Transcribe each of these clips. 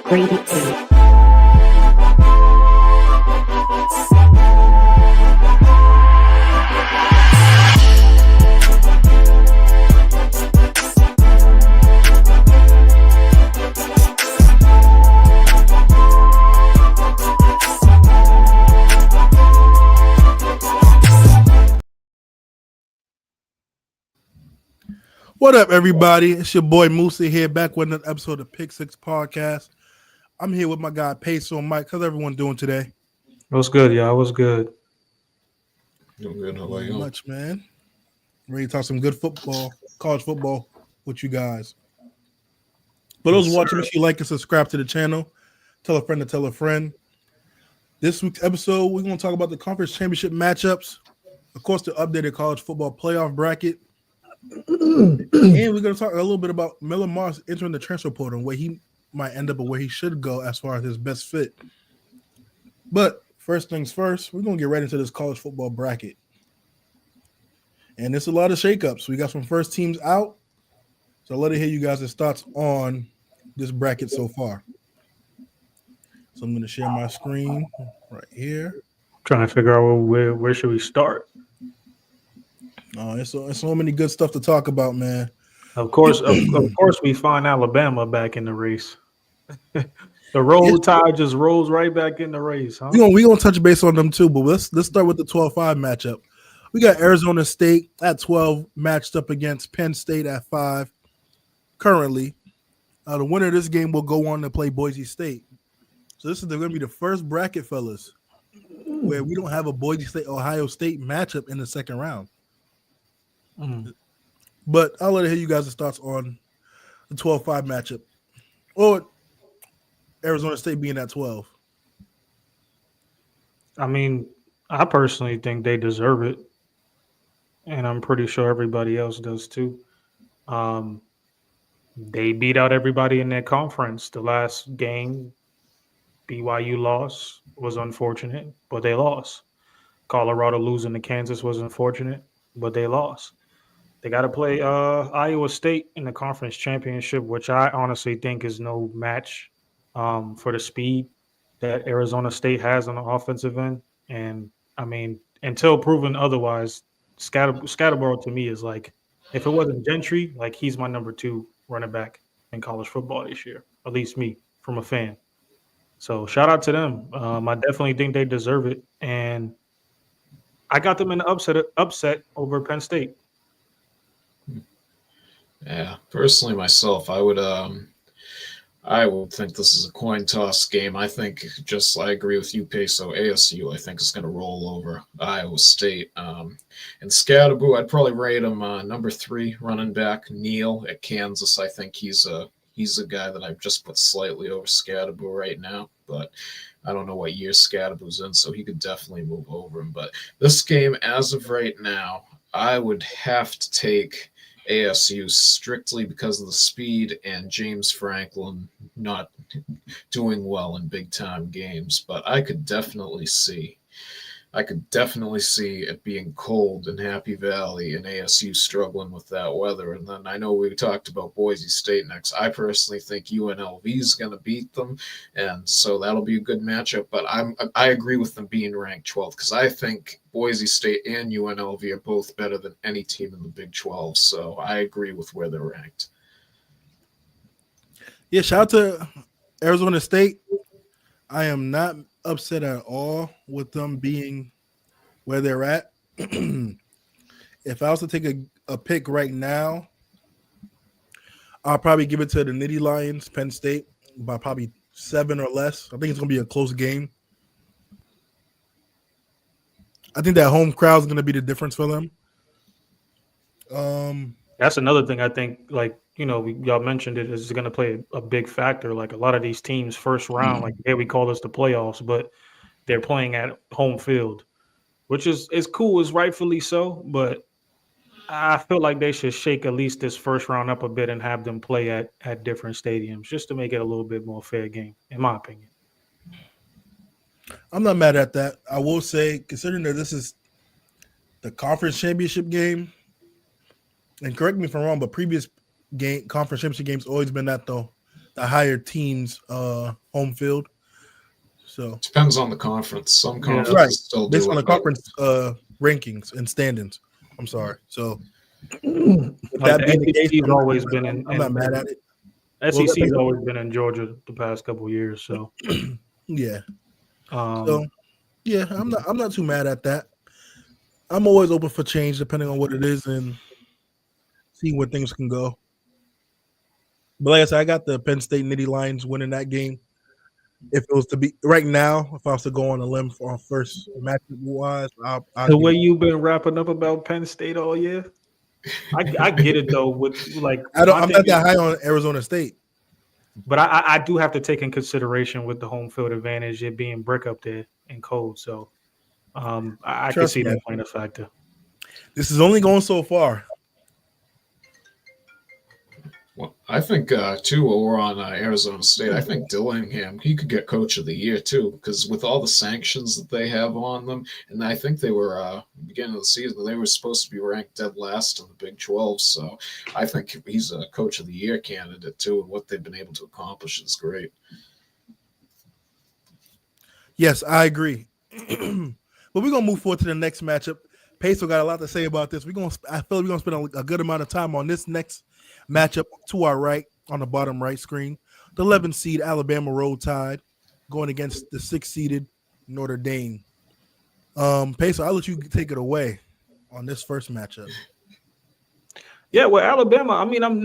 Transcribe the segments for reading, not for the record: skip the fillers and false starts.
What up, everybody? It's your boy Musa here, back with another episode of Pick6 podcast. I'm here with my guy Pace and Mike. How's everyone doing today? What's good, y'all? What's good? Doing good. How about you? Much, man. Ready to talk some good football, college football with you guys. For those watching, make sure you like and subscribe to the channel. Tell a friend to tell a friend. This week's episode, we're going to talk about the conference championship matchups. Of course, the updated college football playoff bracket. And we're going to talk a little bit about Miller Moss entering the transfer portal and where he might end up or where he should go as far as his best fit. But first things first, we're going to get right into this college football bracket. And there's a lot of shakeups. We got some first teams out. So I'll let it hear you guys' thoughts on this bracket so far. So I'm going to share my screen right here. Trying to figure out where should we start. Oh, it's so many good stuff to talk about, man. Of course, we find Alabama back in the race. The roll tide just rolls right back in the race, huh? We gonna touch base on them too, but let's start with the 12-5 matchup. We got Arizona State at 12 matched up against Penn State at 5. Currently, the winner of this game will go on to play Boise State. So this is going to be the first bracket, fellas, where we don't have a Boise State-Ohio State matchup in the second round. But I'll let it hear you guys' thoughts on the 12-5 matchup. Or Arizona State being at 12. I mean, I personally think they deserve it. And I'm pretty sure everybody else does too. They beat out everybody in their conference. The last game, BYU lost, was unfortunate, but they lost. Colorado losing to Kansas was unfortunate, but they lost. They got to play Iowa State in the conference championship, which I honestly think is no match for the speed that Arizona State has on the offensive end. And, I mean, until proven otherwise, Scatterborough to me is like, if it wasn't Gentry, like he's my number 2 running back in college football this year, at least me, from a fan. So shout out to them. I definitely think they deserve it. And I got them in the upset over Penn State. Yeah, personally myself, I would think this is a coin toss game. I think I agree with you, Peso. ASU, I think, is going to roll over Iowa State. And Scatterboo, I'd probably rate him number 3 running back, Neal at Kansas. I think he's a guy that I've just put slightly over Scatterboo right now, but I don't know what year Scatterboo's in, so he could definitely move over him. But this game, as of right now, I would have to take ASU strictly because of the speed and James Franklin not doing well in big-time games. But I could definitely see it being cold in Happy Valley and ASU struggling with that weather. And then I know we talked about Boise State next. I personally think UNLV is going to beat them, and so that'll be a good matchup. But I agree with them being ranked 12th because I think Boise State and UNLV are both better than any team in the Big 12. So I agree with where they're ranked. Yeah, shout out to Arizona State. I am not upset at all with them being where they're at. If I was to take a pick right now, I'll probably give it to the Nittany Lions, Penn State, by probably 7 or less. I think it's going to be a close game. I think that home crowd is going to be the difference for them. That's another thing I think, like, you know, y'all mentioned it is going to play a big factor. Like a lot of these teams first round, like, yeah, we call this the playoffs, but they're playing at home field, which is cool, is rightfully so. But I feel like they should shake at least this first round up a bit and have them play at different stadiums just to make it a little bit more fair game, in my opinion. I'm not mad at that. I will say, considering that this is the conference championship game, and correct me if I'm wrong, but previous conference championship games always been at the the higher team's home field. So Depends on the conference. Some conferences right, still based do on the it, but conference rankings and standings. I'm sorry. So with Like that being the the case, SEC's always been I'm not mad at it. SEC's always been in Georgia the past couple of years. So Yeah. um, Yeah, I'm not too mad at that. I'm always open for change depending on what it is and see where things can go. But like I said, I got the Penn State Nittany Lions winning that game. If it was to be right now, if I was to go on a limb for our first matchup wise, I'll the give way you've been wrapping up about Penn State all year, I get it though. With like I'm my not thing that is, high on Arizona State. but I do have to take in consideration with the home field advantage, it being brick up there and cold. So I can Trust see me. that playing a factor. This is only going so far. well, I think too. While we're on Arizona State, I think Dillingham he could get Coach of the Year too, because with all the sanctions that they have on them, and I think they were beginning of the season they were supposed to be ranked dead last in the Big 12. So I think he's a Coach of the Year candidate too, and what they've been able to accomplish is great. Yes, I agree. But we're gonna move forward to the next matchup. Peso got a lot to say about this. I feel like we're gonna spend a good amount of time on this next matchup to our right on the bottom right screen. The 11 seed Alabama Roll Tide going against the 6 seeded Notre Dame. Peso, I'll let you take it away on this first matchup. Yeah, well, Alabama. I mean, I'm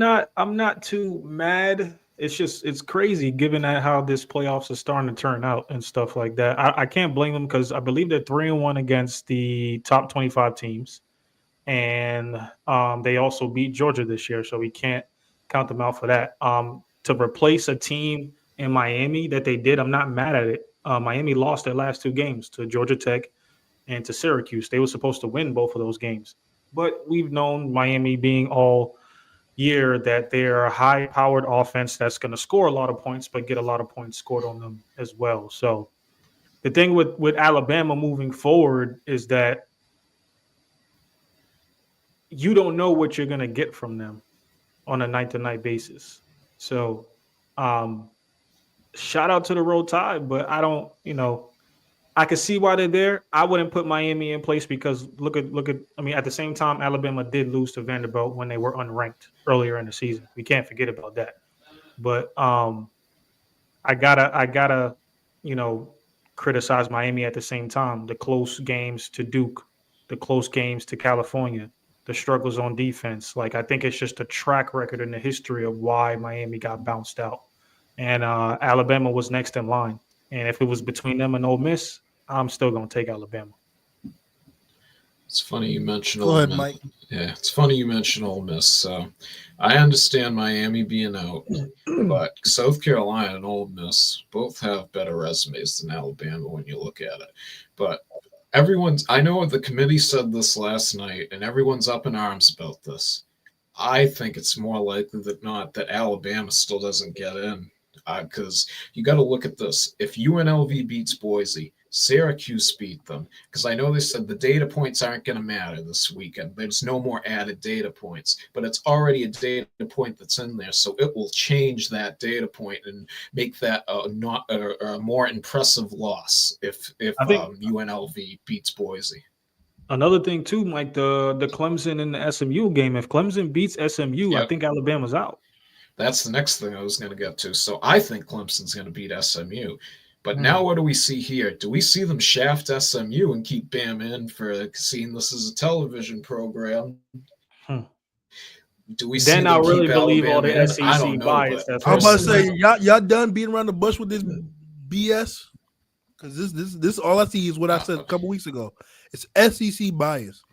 not too mad. It's crazy given that how this playoffs are starting to turn out and stuff like that. I can't blame them because I believe they're 3-1 against the top 25 teams, and they also beat Georgia this year, so we can't count them out for that. To replace a team in Miami that they did, I'm not mad at it. Miami lost their last 2 games to Georgia Tech and to Syracuse. They were supposed to win both of those games. But we've known Miami being all year that they're a high-powered offense that's going to score a lot of points, but get a lot of points scored on them as well. So the thing with Alabama moving forward is that you don't know what you're going to get from them on a night-to-night basis. So shout out to the Roll Tide, but I don't, I can see why they're there. I wouldn't put Miami in place because look at. I mean, at the same time, Alabama did lose to Vanderbilt when they were unranked earlier in the season. We can't forget about that. But I gotta, criticize Miami at the same time. The close games to Duke, the close games to California, the struggles on defense. Like I think it's just a track record in the history of why Miami got bounced out, and Alabama was next in line. And if it was between them and Ole Miss, I'm still going to take Alabama. It's funny you mention Go Ole ahead, Miss. Mike. Yeah, it's funny you mention Ole Miss. So I understand Miami being out, but South Carolina and Ole Miss both have better resumes than Alabama when you look at it. But I know the committee said this last night, and everyone's up in arms about this. I think it's more likely than not that Alabama still doesn't get in. Because you got to look at this. If UNLV beats Boise, Syracuse beat them. Because I know they said the data points aren't going to matter this weekend. There's no more added data points, but it's already a data point that's in there, so it will change that data point and make that a more impressive loss if I think UNLV beats Boise. another thing too, Mike, the Clemson and the SMU game. If Clemson beats SMU, Yep. I think Alabama's out. That's the next thing I was going to get to. So I think Clemson's going to beat SMU. But now what do we see here? Do we see them shaft SMU and keep Bam in for seeing this as a television program? Do we see then them I really keep believe Alabama all the in? SEC I don't know, bias. but I'm about to say personally, y'all done beating around the bush with this BS because this all I see is what I said a couple weeks ago. It's SEC bias.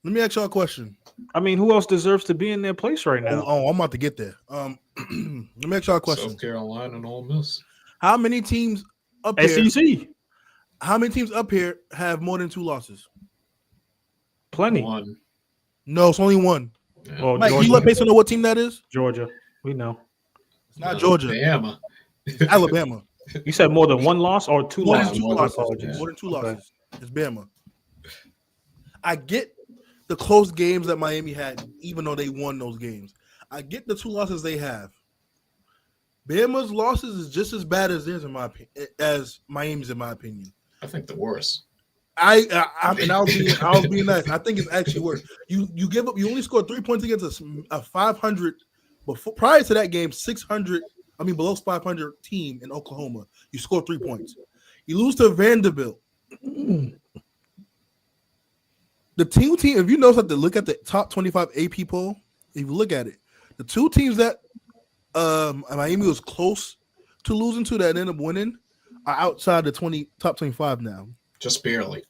Let me ask y'all a question. I mean, who else deserves to be in their place right now? Oh, I'm about to get there. Let me ask y'all a question. South Carolina and Ole Miss. How many teams up here? SEC, How many teams up here have more than 2 losses? plenty. One. No, it's only one. Yeah. Well, Mike, can you let Peso know what team that is? Georgia, we know. It's not Georgia. Alabama. It's Alabama. You said more than one loss or 2 More losses? than 2 more than- losses. Apologies. More than 2 Okay. losses. It's Bama. I get the close games that Miami had, even though they won those games. I get the 2 losses they have. Bama's losses is just as bad as theirs in my opinion, as Miami's in my opinion. I think the worst. I was being nice. I think it's actually worse. You give up. You only scored 3 points against a 500. Before prior to that game, 600. I mean, below 500 team in Oklahoma. You scored 3 points. You lose to Vanderbilt. The team. If you notice that, look at the top 25 AP poll. If you look at it, the two teams that Miami was close to losing to that ended up winning are outside the top 25 now. Just barely.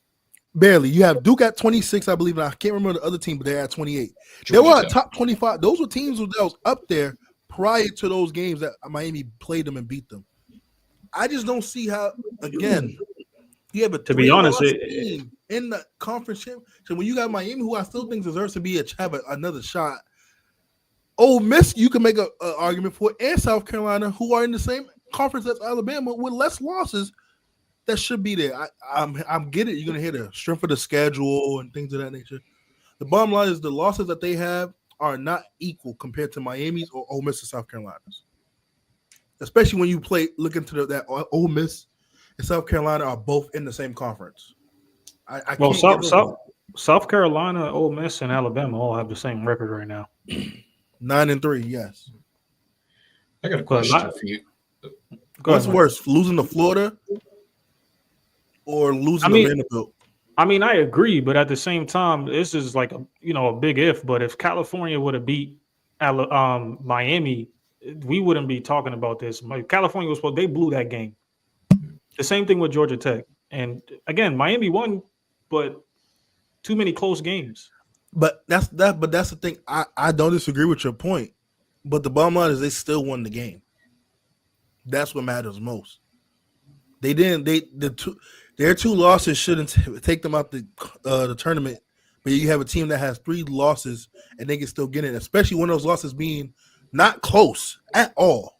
Barely. You have Duke at 26, I believe. And I can't remember the other team, but they're at 28. They were at top 25. Those were teams that was up there prior to those games that Miami played them and beat them. I just don't see how, again, you have a to be honest, team in the conference championship. So when you got Miami, who I still think deserves to have another shot, Ole Miss, you can make an argument for, and South Carolina, who are in the same conference as Alabama with less losses, that should be there. I'm getting it. You're gonna hear the strength of the schedule and things of that nature. The bottom line is the losses that they have are not equal compared to Miami's or Ole Miss and South Carolina's. Especially when you look into that Ole Miss and South Carolina are both in the same conference. South Carolina, Ole Miss, and Alabama all have the same record right now. 9-3, yes. I got a question for you. What's worse, losing to Florida or losing to Vanderbilt? I mean, I agree, but at the same time, this is like a big if. But if California would have beat Miami, we wouldn't be talking about this. California they blew that game. The same thing with Georgia Tech, and again, Miami won, but too many close games. But that's the thing. I don't disagree with your point, but the bottom line is they still won the game. That's what matters most. They didn't. Their two losses shouldn't take them out the tournament. But you have a team that has 3 losses and they can still get it, especially one of those losses being not close at all.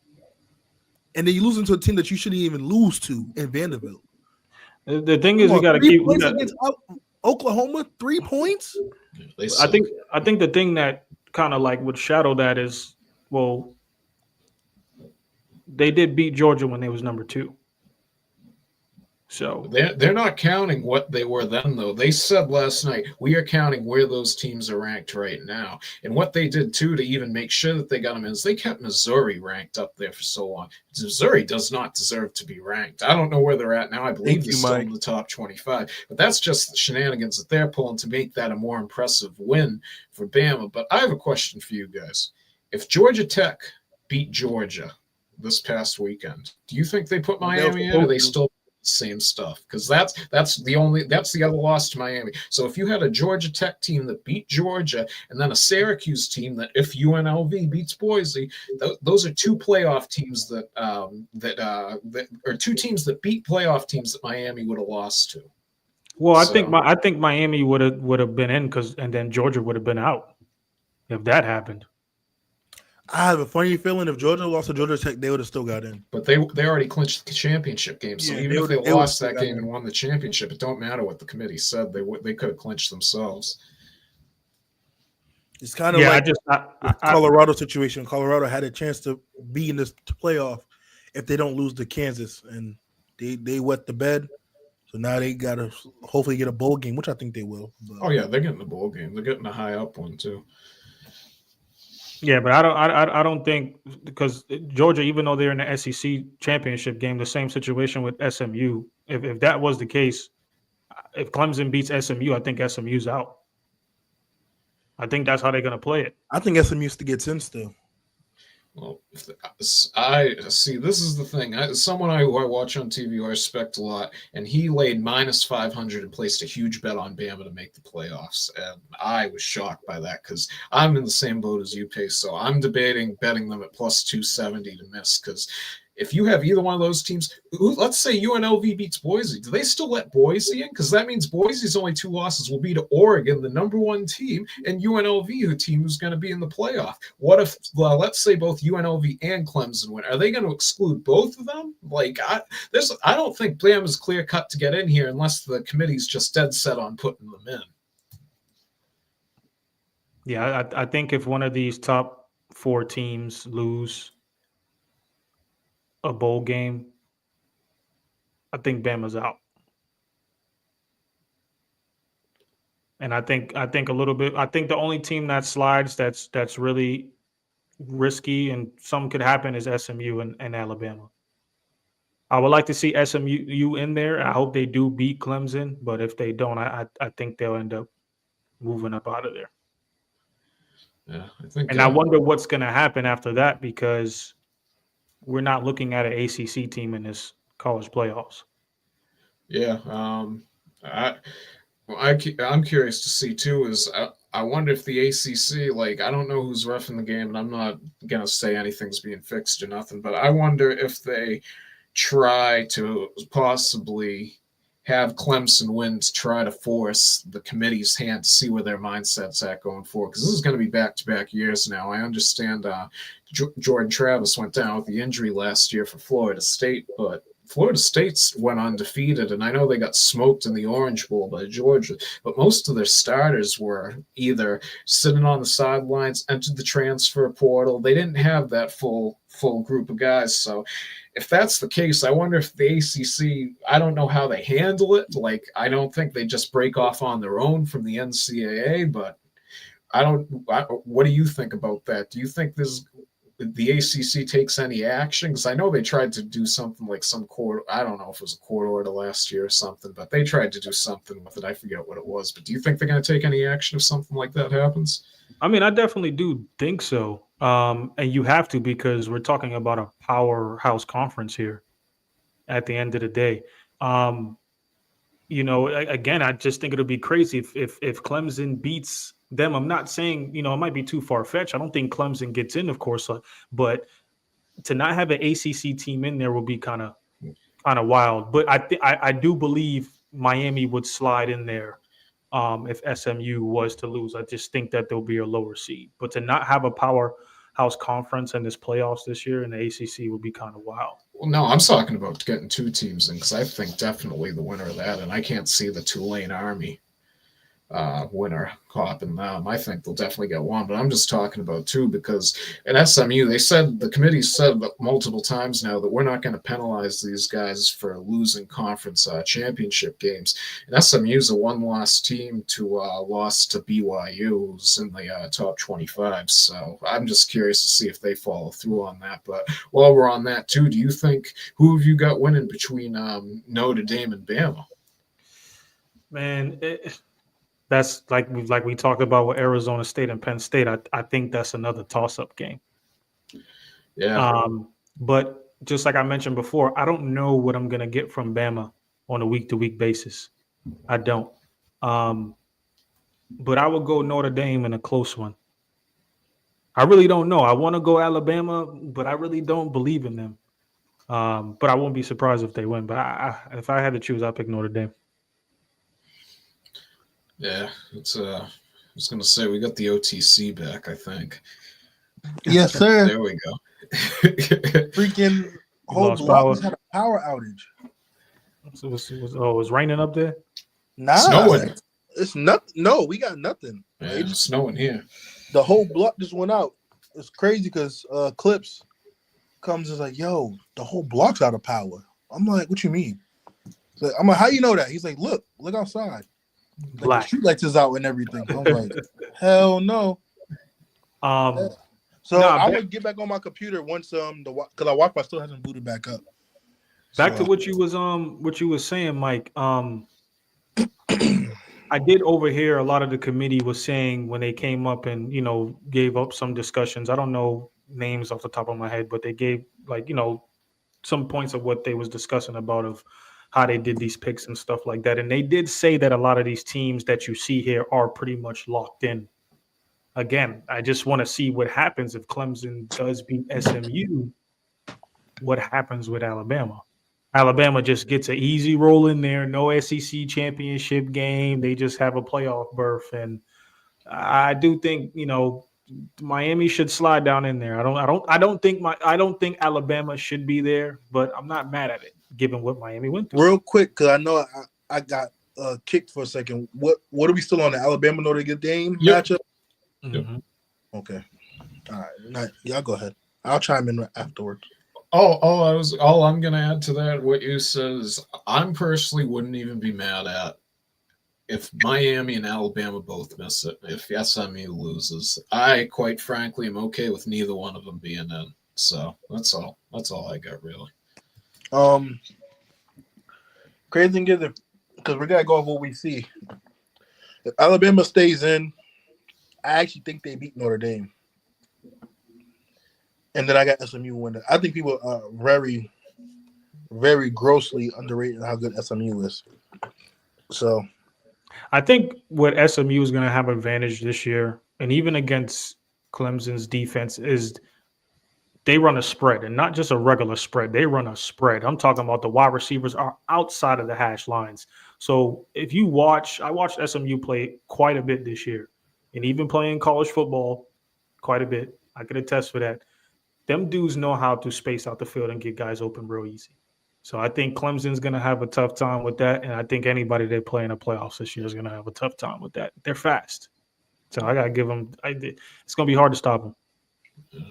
And then you losing to a team that you shouldn't even lose to in Vanderbilt. The thing is, we got to keep against Oklahoma 3 points. I think the thing that kind of like would shadow that is, well, they did beat Georgia when they was number 2. So they're not counting what they were then, though. They said last night, we are counting where those teams are ranked right now. And what they did, too, to even make sure that they got them in, is they kept Missouri ranked up there for so long. Missouri does not deserve to be ranked. I don't know where they're at now. I believe they're still in the top 25. But that's just the shenanigans that they're pulling to make that a more impressive win for Bama. But I have a question for you guys. If Georgia Tech beat Georgia this past weekend, do you think they put Miami in, or they still same stuff? Because that's the other loss to Miami. So if you had a Georgia Tech team that beat Georgia and then a Syracuse team that, if UNLV beats Boise, those are 2 playoff teams that are 2 teams that beat playoff teams that Miami would have lost to. Well, I think Miami would have been in, and then Georgia would have been out if that happened. I have a funny feeling if Georgia lost to Georgia Tech, they would have still got in. But they already clinched the championship game. So even if they lost that game and won the championship, it don't matter what the committee said. They could have clinched themselves. It's kind of like the Colorado situation. Colorado had a chance to be in this playoff if they don't lose to Kansas, and they wet the bed. So now they got to hopefully get a bowl game, which I think they will. But. Oh yeah, they're getting the bowl game. They're getting a high up one too. Yeah, but I don't think, because Georgia, even though they're in the SEC championship game, the same situation with SMU. If that was the case, if Clemson beats SMU, I think SMU's out. I think that's how they're going to play it. I think SMU still gets in still. Well, I see. This is the thing. Someone who I watch on TV, who I respect a lot, and he laid -500 and placed a huge bet on Bama to make the playoffs. And I was shocked by that because I'm in the same boat as you, Pace. So I'm debating betting them at +270 to miss, because if you have either one of those teams, let's say UNLV beats Boise, do they still let Boise in? Because that means Boise's only 2 losses will be to Oregon, the number 1 team, and UNLV, the team who's going to be in the playoff. What if, let's say both UNLV and Clemson win? Are they going to exclude both of them? I don't think Bama is clear cut to get in here unless the committee's just dead set on putting them in. Yeah, I think if one of these top 4 teams lose, a bowl game, I think Bama's out. And I think a little bit. I think the only team that slides that's really risky and something could happen is SMU and Alabama. I would like to see SMU in there. I hope they do beat Clemson, but if they don't, I think they'll end up moving up out of there. Yeah, I think. And I wonder what's going to happen after that because we're not looking at an ACC team in this college playoffs. Yeah, I'm curious to see too. Is I wonder if the ACC, like, I don't know who's roughing the game, and I'm not gonna say anything's being fixed or nothing, but I wonder if they try to possibly have Clemson win to try to force the committee's hand to see where their mindset's at going forward. Because this is going to be back-to-back years now. I understand Jordan Travis went down with the injury last year for Florida State, but Florida State's went undefeated, and I know they got smoked in the Orange Bowl by Georgia, but most of their starters were either sitting on the sidelines, entered the transfer portal. They didn't have that full group of guys. So if that's the case, I wonder if the ACC, I don't know how they handle it. Like, I don't think they just break off on their own from the NCAA, but what do you think about that? Do you think the ACC takes any action? Because I know they tried to do something like some court. I don't know if it was a court order last year or something, but they tried to do something with it. I forget what it was. But do you think they're going to take any action if something like that happens? I mean, I definitely do think so. And you have to, because we're talking about a powerhouse conference here at the end of the day. Again, I just think it'll be crazy if Clemson beats them. I'm not saying, it might be too far-fetched. I don't think Clemson gets in, of course, but to not have an ACC team in there will be kind of wild. But I do believe Miami would slide in there if SMU was to lose. I just think that there'll be a lower seed. But to not have a powerhouse conference in this playoffs this year in the ACC would be kind of wild. Well, no, I'm talking about getting two teams in, because I think definitely the winner of that, and I can't see the Tulane Army winner copping them. I think they'll definitely get one, but I'm just talking about two, because at SMU, the committee said multiple times now that we're not going to penalize these guys for losing conference championship games. And SMU's a one-loss team to loss to BYU, who's in the top 25. So I'm just curious to see if they follow through on that. But while we're on that too, who have you got winning between Notre Dame and Bama? Man, that's like we talked about with Arizona State and Penn State. I think that's another toss-up game. Yeah. But just like I mentioned before, I don't know what I'm going to get from Bama on a week-to-week basis. I don't. But I would go Notre Dame in a close one. I really don't know. I want to go Alabama, but I really don't believe in them. But I won't be surprised if they win. But if I had to choose, I'd pick Notre Dame. Yeah, I was going to say, we got the OTC back, I think. Yes, sir. There we go. Freaking whole block had a power outage. So it was raining up there? Nah. Snowing. It's nothing. No, we got nothing. Yeah, it's snowing here. The whole block just went out. It's crazy because Clips comes and is like, yo, the whole block's out of power. I'm like, what you mean? So I'm like, how you know that? He's like, look outside. Like the street lights is out and everything. I'm like, hell no. So I would get back on my computer once because our Wi-Fi still hasn't booted back up. Back to what you was saying, Mike. I did overhear a lot of the committee was saying when they came up and gave up some discussions. I don't know names off the top of my head, but they gave some points of what they was discussing about of how they did these picks and stuff like that. And they did say that a lot of these teams that you see here are pretty much locked in. Again, I just want to see what happens if Clemson does beat SMU. What happens with Alabama? Alabama just gets an easy roll in there, no SEC championship game. They just have a playoff berth. And I do think, Miami should slide down in there. I don't think Alabama should be there, but I'm not mad at it given what Miami went through. Real quick, because I know I got kicked for a second. What are we still on, the Alabama Notre Dame matchup? Mm-hmm. Okay. All right. Y'all go ahead. I'll chime in afterwards. all I'm gonna add to that, what you said is, I'm personally wouldn't even be mad at if Miami and Alabama both miss it. If SMU loses, I quite frankly am okay with neither one of them being in. So that's all. That's all I got really. Crazy thing is, because we gotta go off what we see. If Alabama stays in, I actually think they beat Notre Dame. And then I got SMU winning. I think people are very, very grossly underrated how good SMU is. So I think what SMU is going to have advantage this year, and even against Clemson's defense, is they run a spread, and not just a regular spread. They run a spread. I'm talking about the wide receivers are outside of the hash lines. So if you watch, I watched SMU play quite a bit this year, and even playing college football quite a bit. I can attest for that. Them dudes know how to space out the field and get guys open real easy. So I think Clemson's going to have a tough time with that, and I think anybody they play in the playoffs this year is going to have a tough time with that. They're fast, so I got to give them. It's going to be hard to stop them.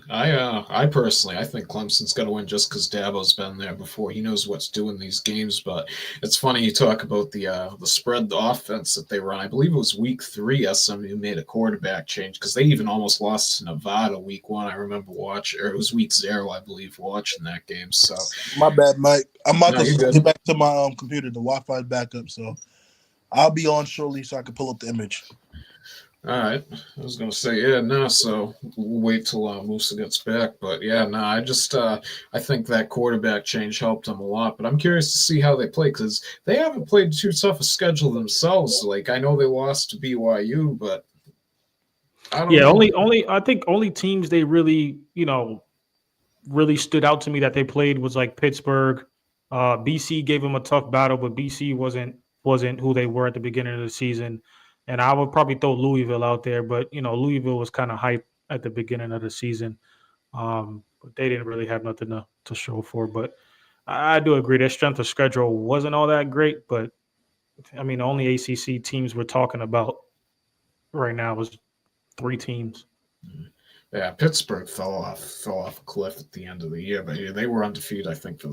I personally, I think Clemson's going to win just because Dabo's been there before. He knows what's doing these games. But it's funny you talk about the spread, the offense that they run. I believe it was week 3 SMU made a quarterback change because they even almost lost to Nevada week 1. I remember watching, or it was week 0, I believe, watching that game. So my bad, Mike. I'm about No, to you're good. get back to my computer. The Wi-Fi back up, so I'll be on shortly so I can pull up the image. All right. I was going to say, yeah, no, so we'll wait till Musa gets back. But, yeah, no, I think that quarterback change helped them a lot. But I'm curious to see how they play because they haven't played too tough a schedule themselves. Like, I know they lost to BYU, but I don't know. I think only teams they really, really stood out to me that they played was like Pittsburgh. BC gave them a tough battle, but BC wasn't who they were at the beginning of the season. And I would probably throw Louisville out there, but Louisville was kind of hyped at the beginning of the season, but they didn't really have nothing to show for. But I do agree their strength of schedule wasn't all that great. But I mean, the only ACC teams we're talking about right now was 3 teams. Yeah, Pittsburgh fell off a cliff at the end of the year, but yeah, they were undefeated, I think, for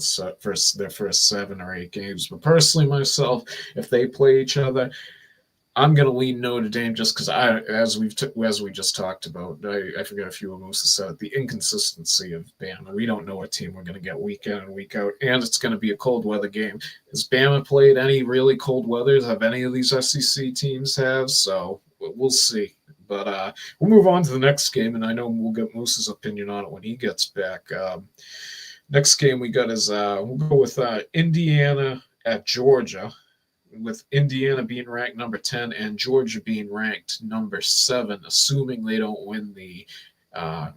their first 7 or 8 games. But personally, myself, if they play each other, I'm going to lean Notre Dame just because as we just talked about, I forget if you or Musa said it, the inconsistency of Bama. We don't know what team we're going to get week in and week out, and it's going to be a cold weather game. Has Bama played any really cold weathers? Have any of these SEC teams have? So we'll see. But we'll move on to the next game, and I know we'll get Musa's opinion on it when he gets back. Next game we got is we'll go with Indiana at Georgia, with Indiana being ranked number 10 and Georgia being ranked number 7, assuming they don't win the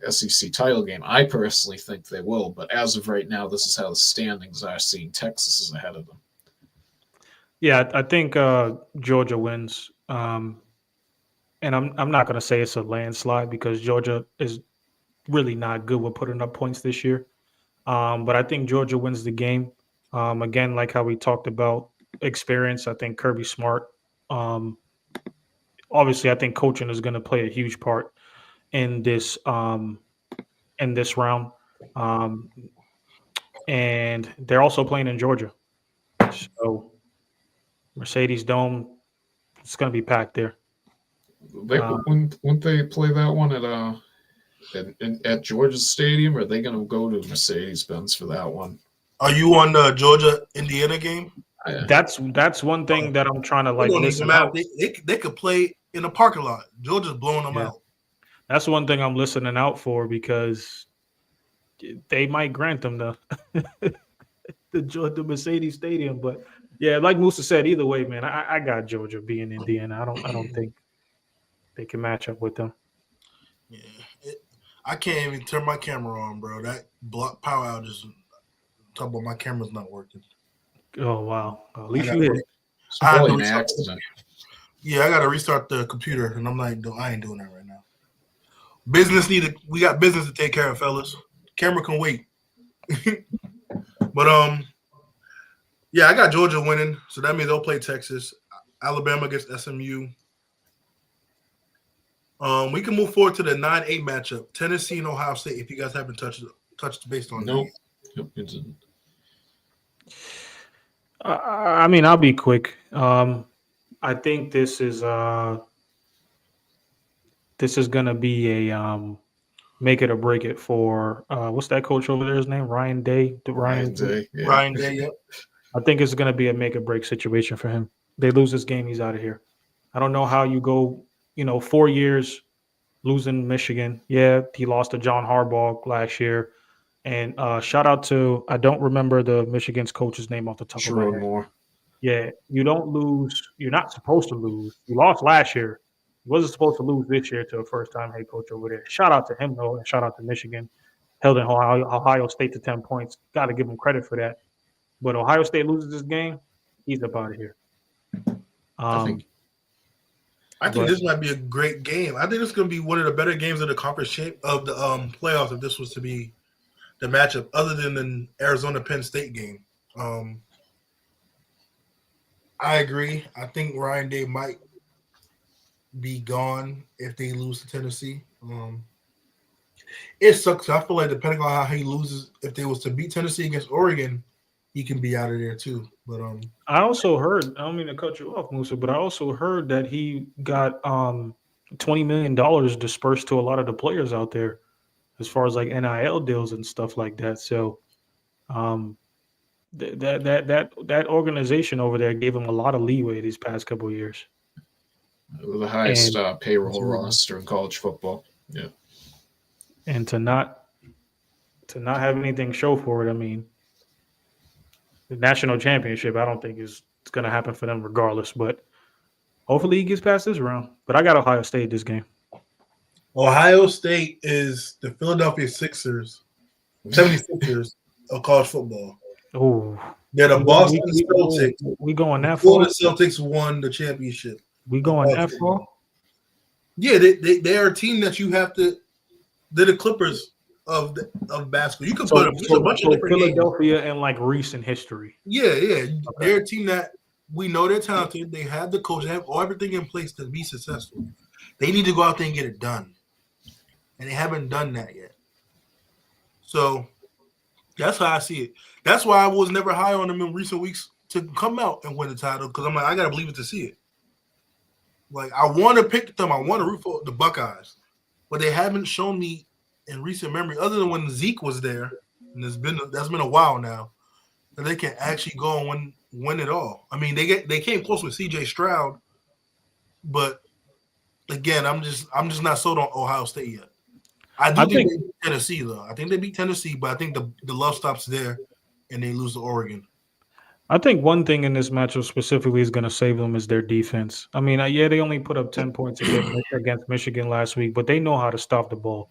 SEC title game. I personally think they will, but as of right now, this is how the standings are, seeing Texas is ahead of them. Yeah, I think Georgia wins. And I'm not going to say it's a landslide because Georgia is really not good with putting up points this year. But I think Georgia wins the game. Again, like how we talked about experience, I think Kirby Smart. Obviously, I think coaching is going to play a huge part in this round. And they're also playing in Georgia. So Mercedes Dome, it's going to be packed there. Wouldn't they play that one at Georgia Stadium, or are they going to go to Mercedes-Benz for that one? Are you on the Georgia-Indiana game? That's one thing that I'm trying to listen out. They could play in the parking lot. Georgia's blowing them out. That's one thing I'm listening out for because they might grant them the Mercedes Stadium. But yeah, like Musa said, either way, man, I got Georgia being Indiana. I don't think they can match up with them. Yeah, I can't even turn my camera on, bro. That block power outage. Talk about my camera's not working. Oh wow! At least you hit it. It's probably an accident. Yeah, I got to restart the computer, and I'm like, I ain't doing that right now. We got business to take care of, fellas. Camera can wait. But yeah, I got Georgia winning, so that means they'll play Texas. Alabama against SMU. We can move forward to the 9-8 matchup. Tennessee and Ohio State. If you guys haven't touched base on Nope. Yep, it didn't. I mean, I'll be quick. I think this is gonna be a make it or break it for what's that coach over there? His name Ryan Day. Ryan Day. Yeah. Ryan Day, yep. I think it's gonna be a make or break situation for him. They lose this game, he's out of here. I don't know how you go, 4 years losing Michigan. Yeah, he lost to John Harbaugh last year. And shout out to I don't remember the Michigan's coach's name off the top of my head. More. Yeah, you don't lose. You're not supposed to lose. You lost last year. You wasn't supposed to lose this year to a first-time head coach over there. Shout out to him though, and shout out to Michigan. Held in Ohio State to 10 points. Got to give him credit for that. But Ohio State loses this game, he's up out of here. I think This might be a great game. I think it's going to be one of the better games of the conference of the playoffs if this was to be the matchup, other than the Arizona Penn State game. I agree. I think Ryan Day might be gone if they lose to Tennessee. It sucks. I feel like depending on how he loses, if they was to beat Tennessee against Oregon, he can be out of there too. But I also heard, I don't mean to cut you off, Musa, but I also heard that he got $20 million dispersed to a lot of the players out there as far as like NIL deals and stuff like that. So that organization over there gave him a lot of leeway these past couple of years. The highest payroll roster in college football. Yeah. And to not have anything show for it, I mean, the national championship, I don't think it's going to happen for them regardless. But hopefully he gets past this round. But I got Ohio State this game. Ohio State is the Philadelphia 76ers of college football. Oh, they're the Boston Celtics. We going that far? The Celtics won the championship. We going that far? Yeah, they are a team that you have to. They're the Clippers of basketball. You can put a bunch of different Philadelphia games. And like recent history. Yeah. Okay. They're a team that we know they're talented. They have the coach. They have everything in place to be successful. They need to go out there and get it done, and they haven't done that yet. So that's how I see it. That's why I was never high on them in recent weeks to come out and win the title, because I'm like, I gotta believe it to see it. Like, I want to pick them. I want to root for the Buckeyes, but they haven't shown me in recent memory, other than when Zeke was there, and that's been a while now, that they can actually go and win it all. I mean, they came close with C.J. Stroud, but again, I'm just not sold on Ohio State yet. I think they beat Tennessee though. I think they beat Tennessee, but I think the love stops there, and they lose to Oregon. I think one thing in this matchup specifically is going to save them is their defense. I mean, they only put up 10 points against Michigan last week, but they know how to stop the ball.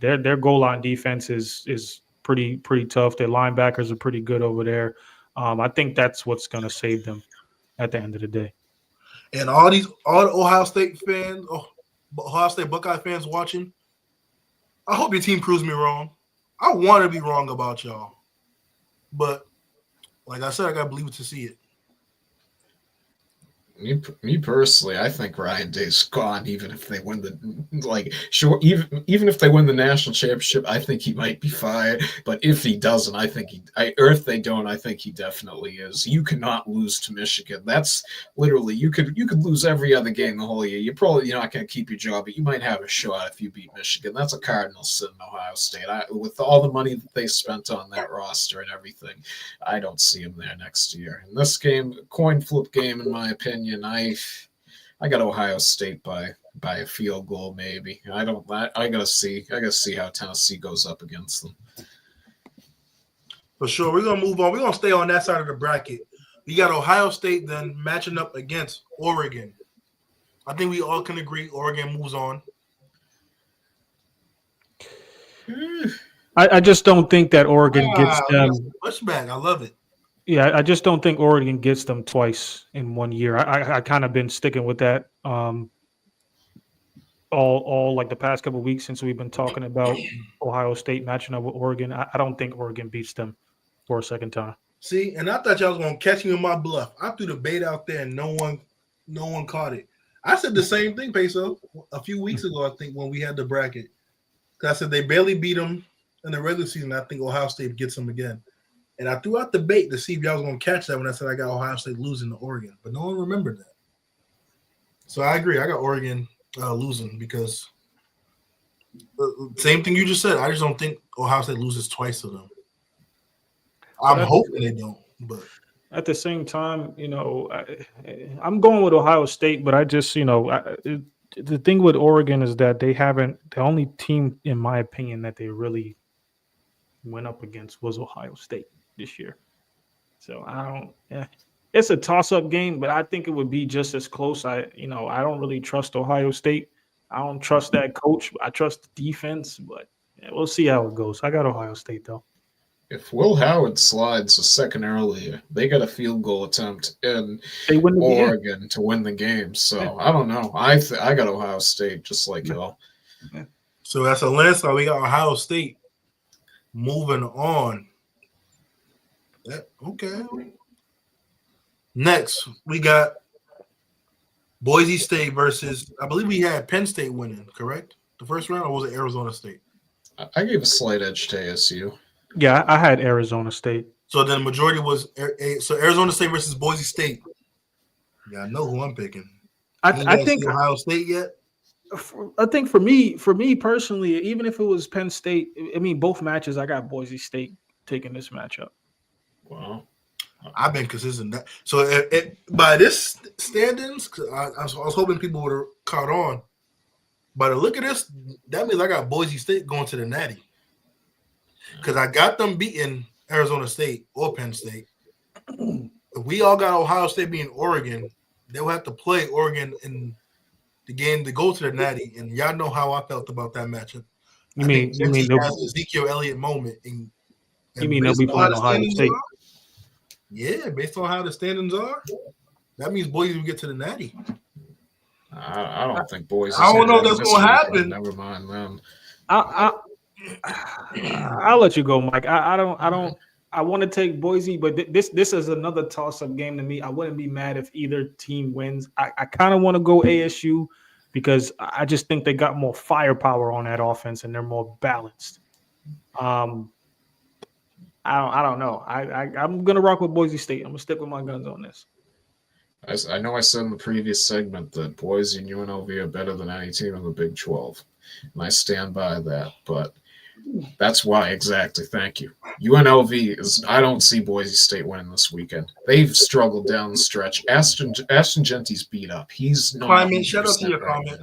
Their goal line defense is pretty tough. Their linebackers are pretty good over there. I think that's what's going to save them at the end of the day. And all the Ohio State fans, Ohio State Buckeye fans watching, I hope your team proves me wrong. I want to be wrong about y'all, but like I said, I got to believe it to see it. Me personally, I think Ryan Day's gone. Even if they win even if they win the national championship, I think he might be fired. But if he doesn't, if they don't, I think he definitely is. You cannot lose to Michigan. That's literally you could lose every other game the whole year. You're probably not going to keep your job, but you might have a shot if you beat Michigan. That's a cardinal sin in Ohio State. With all the money that they spent on that roster and everything, I don't see him there next year. In this game, coin flip game, in my opinion. I got Ohio State by a field goal, maybe. I gotta see how Tennessee goes up against them. For sure, we're gonna move on. We're gonna stay on that side of the bracket. We got Ohio State then matching up against Oregon. I think we all can agree Oregon moves on. I just don't think that Oregon gets them. Pushback, I love it. Yeah, I just don't think Oregon gets them twice in 1 year. I kind of been sticking with that all like the past couple of weeks since we've been talking about Ohio State matching up with Oregon. I don't think Oregon beats them for a second time. See, and I thought y'all was gonna catch me in my bluff. I threw the bait out there and no one caught it. I said the same thing, Peso, a few weeks ago, I think, when we had the bracket. I said they barely beat them in the regular season, I think Ohio State gets them again. And I threw out the bait to see if y'all was going to catch that when I said I got Ohio State losing to Oregon. But no one remembered that. So I agree. I got Oregon losing because same thing you just said. I just don't think Ohio State loses twice to them. I'm hoping they don't. But at the same time, I'm going with Ohio State, but I just, the thing with Oregon is that they haven't. The only team, in my opinion, that they really went up against was Ohio State this year. So I don't. Yeah, it's a toss-up game, but I think it would be just as close. I don't really trust Ohio State. I don't trust that coach. I trust the defense, but we'll see how it goes. I got Ohio State though. If Will Howard slides a second earlier, they got a field goal attempt in Oregon to win the game. So I don't know. I got Ohio State just like y'all. So that's a landslide. We got Ohio State. Moving on. Okay. Next, we got Boise State versus, I believe we had Penn State winning, correct? The first round, or was it Arizona State? I gave a slight edge to ASU. Yeah, I had Arizona State. So then the majority was Arizona State versus Boise State. Yeah, I know who I'm picking. I think Ohio State yet. I think for me personally, even if it was Penn State, I mean both matches, I got Boise State taking this matchup. Wow. I've been consistent. So by this standings, I was hoping people would have caught on. By the look of this, that means I got Boise State going to the Natty. Because I got them beating Arizona State or Penn State. If we all got Ohio State being Oregon, they'll have to play Oregon in the game to go to the Natty. And y'all know how I felt about that matchup. You mean Ezekiel Elliott moment. And you mean they'll be playing Ohio State? Yeah, based on how the standings are, that means Boise will get to the Natty. I don't think Boise. I don't know if that's going to happen. Never mind them. I'll let you go, Mike. I want to take Boise, but this is another toss-up game to me. I wouldn't be mad if either team wins. I kind of want to go ASU because I just think they got more firepower on that offense and they're more balanced. I don't know. I'm gonna rock with Boise State. I'm gonna stick with my guns on this. I know I said in the previous segment that Boise and UNLV are better than any team in the Big 12, and I stand by that. But that's why exactly. Thank you. UNLV is. I don't see Boise State winning this weekend. They've struggled down the stretch. Ashton Genty's beat up. He's not. Climate, shut up to your comment.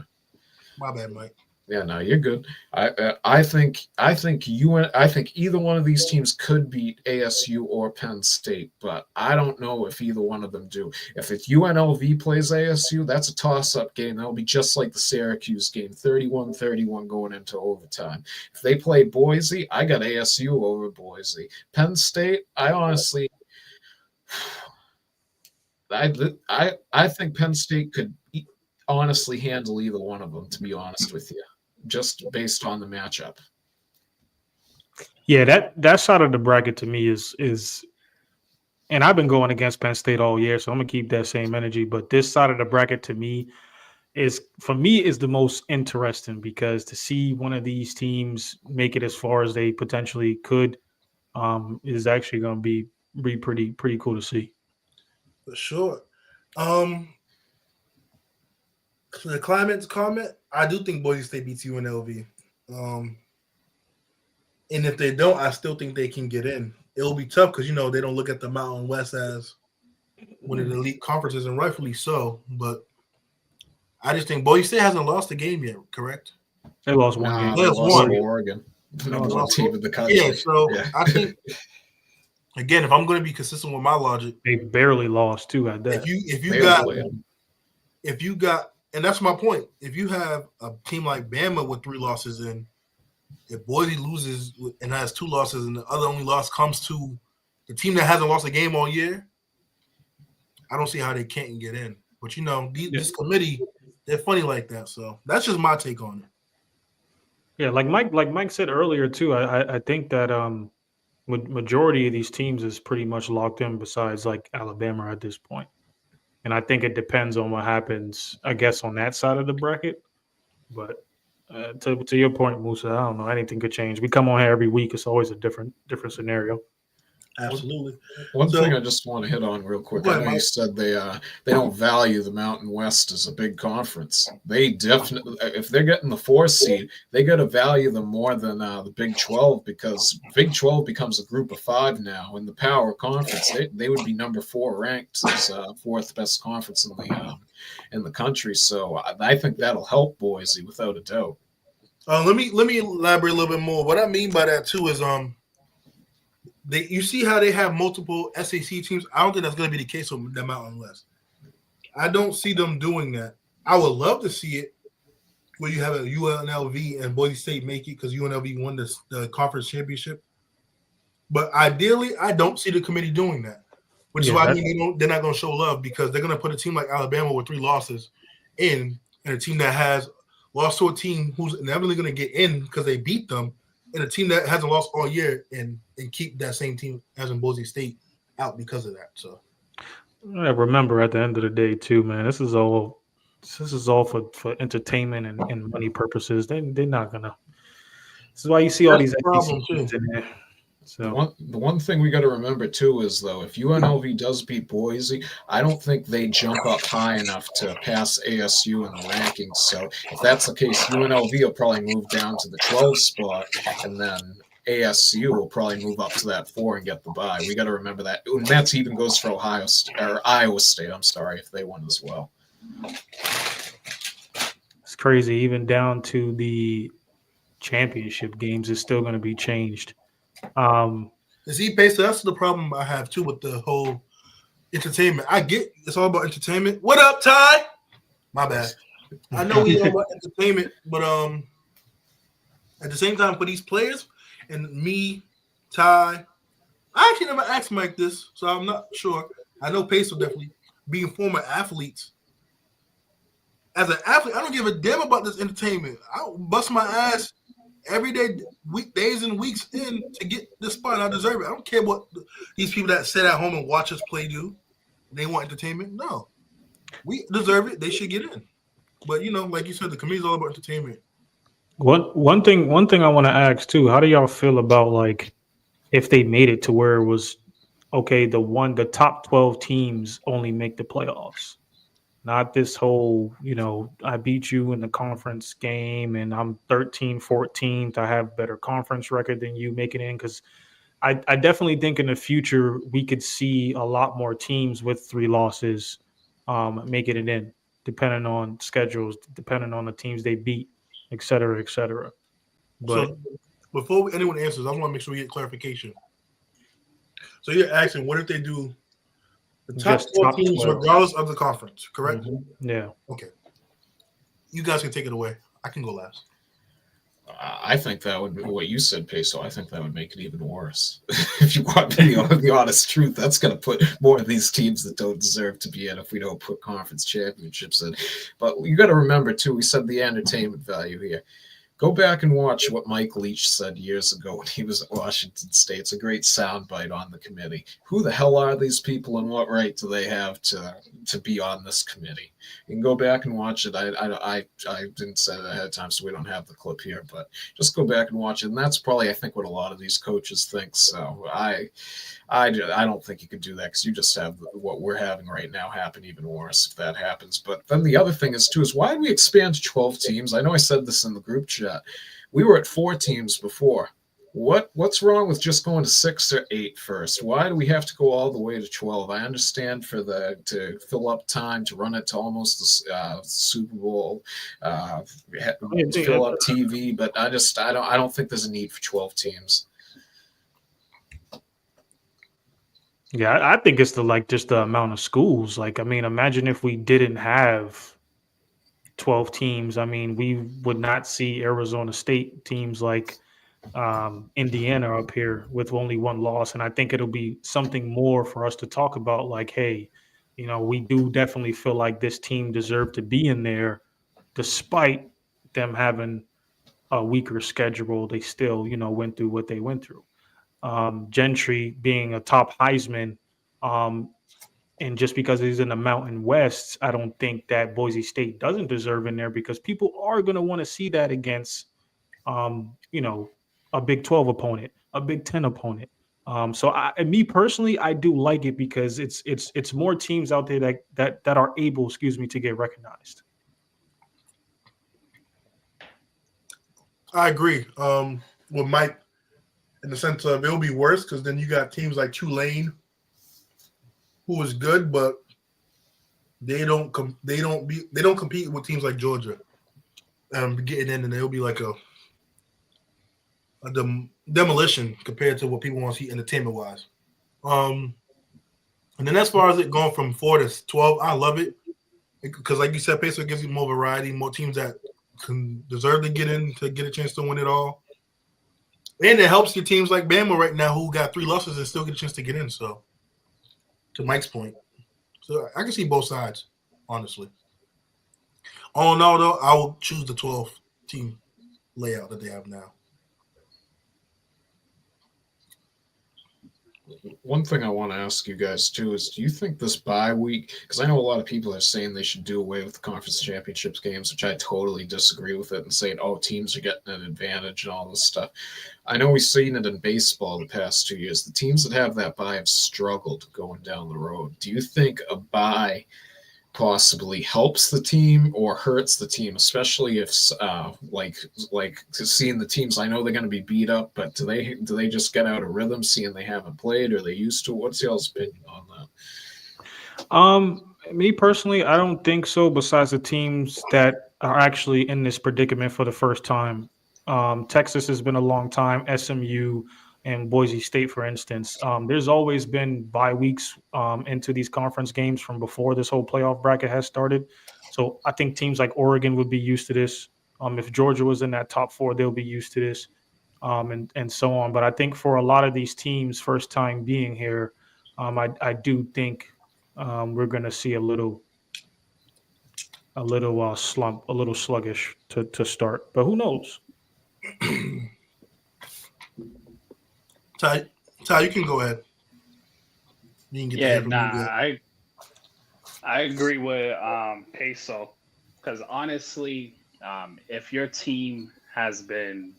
My bad, Mike. Yeah, no, you're good. I think either one of these teams could beat ASU or Penn State, but I don't know if either one of them do. If UNLV plays ASU, that's a toss-up game. That'll be just like the Syracuse game, 31-31 going into overtime. If they play Boise, I got ASU over Boise. Penn State, I honestly, I think Penn State could honestly handle either one of them, to be honest with you. Just based on the matchup. Yeah, that side of the bracket to me is and I've been going against Penn State all year, so I'm gonna keep that same energy. But this side of the bracket to me is the most interesting because to see one of these teams make it as far as they potentially could is actually gonna be pretty cool to see. For sure. The Climate's comment, I do think Boise State beats UNLV. And if they don't, I still think they can get in. It'll be tough because, they don't look at the Mountain West as one of the elite conferences, and rightfully so. But I just think Boise State hasn't lost a game yet, correct? They lost one game. They lost Oregon. Number one team in the country. Yeah, so I think, again, if I'm going to be consistent with my logic. They barely lost, too, at that. If you got and that's my point. If you have a team like Bama with 3 losses in, if Boise loses and has 2 losses and the other only loss comes to the team that hasn't lost a game all year, I don't see how they can't get in. But, this committee, they're funny like that. So that's just my take on it. Yeah, like Mike said earlier, too, I think that majority of these teams is pretty much locked in besides, like, Alabama at this point. And I think it depends on what happens, I guess, on that side of the bracket. But To your point, Musa, I don't know. Anything could change. We come on here every week. It's always a different scenario. Absolutely. One So- thing I just want to hit on real quick. Go ahead, I know you Mike. said they don't value the Mountain West as a big conference. They definitely, if they're getting the 4 seed, they got to value them more than the Big 12, because Big 12 becomes a group of 5 now. In the Power Conference, they would be number 4 ranked as 4th best conference in the country. So I think that'll help Boise without a doubt. Let me elaborate a little bit more. What I mean by that too is you see how they have multiple SEC teams. I don't think that's going to be the case with the Mountain West. I don't see them doing that. I would love to see it where you have a UNLV and Boise State make it because UNLV won the conference championship. But ideally, I don't see the committee doing that, which is why I mean they're not going to show love, because they're going to put a team like Alabama with 3 losses in, and a team that has lost to a team who's inevitably going to get in because they beat them, and a team that hasn't lost all year and keep that same team as in Boise State out because of that. So remember, at the end of the day, too, man, this is all for entertainment and money purposes. They're not gonna. This is why you see all these problem teams in there. So The one thing we got to remember too is, though, if UNLV does beat Boise, I don't think they jump up high enough to pass ASU in the rankings. So if that's the case, UNLV will probably move down to the 12 spot, and then ASU will probably move up to that 4 and get the bye. We got to remember that. And that even goes for Iowa State. I'm sorry, if they won as well. it's crazy. Even down to the championship games is still going to be changed. See, Pace, that's the problem I have too with the whole entertainment. I get it's all about entertainment. What up, Ty? My bad. I know we all about entertainment, but at the same time, for these players and me, Ty, I actually never asked Mike this, so I'm not sure. I know Pace will definitely being former athletes. As an athlete, I don't give a damn about this entertainment. I'll bust my ass every day, days and weeks in to get this spot. I deserve it. I don't care what these people that sit at home and watch us play do. They want entertainment. No, we deserve it. They should get in. But like you said, the committee's all about entertainment. One thing I want to ask too. How do y'all feel about, like, if they made it to where it was okay, the top 12 teams only make the playoffs? Not this whole, I beat you in the conference game and I'm 13, 14th. I have better conference record than you, make it in. Because I definitely think in the future we could see a lot more teams with 3 losses making it in, depending on schedules, depending on the teams they beat, et cetera, et cetera. But so before anyone answers, I want to make sure we get clarification. So you're asking, what if they do the top 12 teams 12. Regardless of the conference, correct? Mm-hmm. Yeah. Okay. You guys can take it away. I can go last. I think that would be what you said, Peso. I think that would make it even worse. If you want the honest truth, that's going to put more of these teams that don't deserve to be in if we don't put conference championships in. But you got to remember, too, we said the entertainment value here. Go back and watch what Mike Leach said years ago when he was at Washington State. It's a great soundbite on the committee. Who the hell are these people, and what right do they have to be on this committee? You can go back and watch it. I didn't say it ahead of time, so we don't have the clip here, but just go back and watch it. And that's probably, I think, what a lot of these coaches think. So I don't think you could do that, because you just have what we're having right now happen even worse if that happens. But then the other thing is, too, is why did we expand to 12 teams? I know I said this in the group chat. We were at 4 teams before. What's wrong with just going to 6 or 8 first? Why do we have to go all the way to 12? I understand to fill up time, to run it to almost the Super Bowl, fill up TV, but I don't think there's a need for 12 teams. Yeah, I think it's just the amount of schools. Like, I mean, imagine if we didn't have 12 teams. I mean, we would not see Arizona State teams like Indiana up here with only 1 loss. And I think it'll be something more for us to talk about, like, hey, we do definitely feel like this team deserved to be in there despite them having a weaker schedule. They still, went through what they went through. Gentry being a top Heisman, And just because he's in the Mountain West, I don't think that Boise State doesn't deserve in there because people are going to want to see that against, a Big 12 opponent, a Big 10 opponent. And me personally, I do like it because it's more teams out there that are able, to get recognized. I agree with Mike in the sense of it'll be worse because then you got teams like Tulane, who is good, but they don't compete with teams like Georgia. Getting in, and it'll be like a demolition compared to what people want to see entertainment wise. And then as far as it going from 4 to 12, I love it because, like you said, Peso gives you more variety, more teams that can deserve to get in to get a chance to win it all. And it helps your teams like Bama right now who got 3 losses and still get a chance to get in. So, to Mike's point. So, I can see both sides, honestly. All in all, though, I will choose the 12-team layout that they have now. One thing I want to ask you guys too is, do you think this bye week, because I know a lot of people are saying they should do away with the conference championships games, which I totally disagree with it, and saying, oh, teams are getting an advantage and all this stuff. I know we've seen it in baseball the past 2 years. The teams that have that bye have struggled going down the road. Do you think a bye possibly helps the team or hurts the team, especially if like seeing the teams, I know they're going to be beat up, but do they just get out of rhythm seeing they haven't played, or they used to? What's y'all's opinion on that? Me personally, I don't think so, besides the teams that are actually in this predicament for the first time. Texas has been a long time, SMU and Boise State, for instance. There's always been bye weeks into these conference games from before this whole playoff bracket has started. So I think teams like Oregon would be used to this. If Georgia was in that top 4, they'll be used to this, and so on. But I think for a lot of these teams, first time being here, I do think we're going to see a little slump, a little sluggish to start. But who knows? Ty, you can go ahead. You can get I agree with Peso because honestly, if your team has been,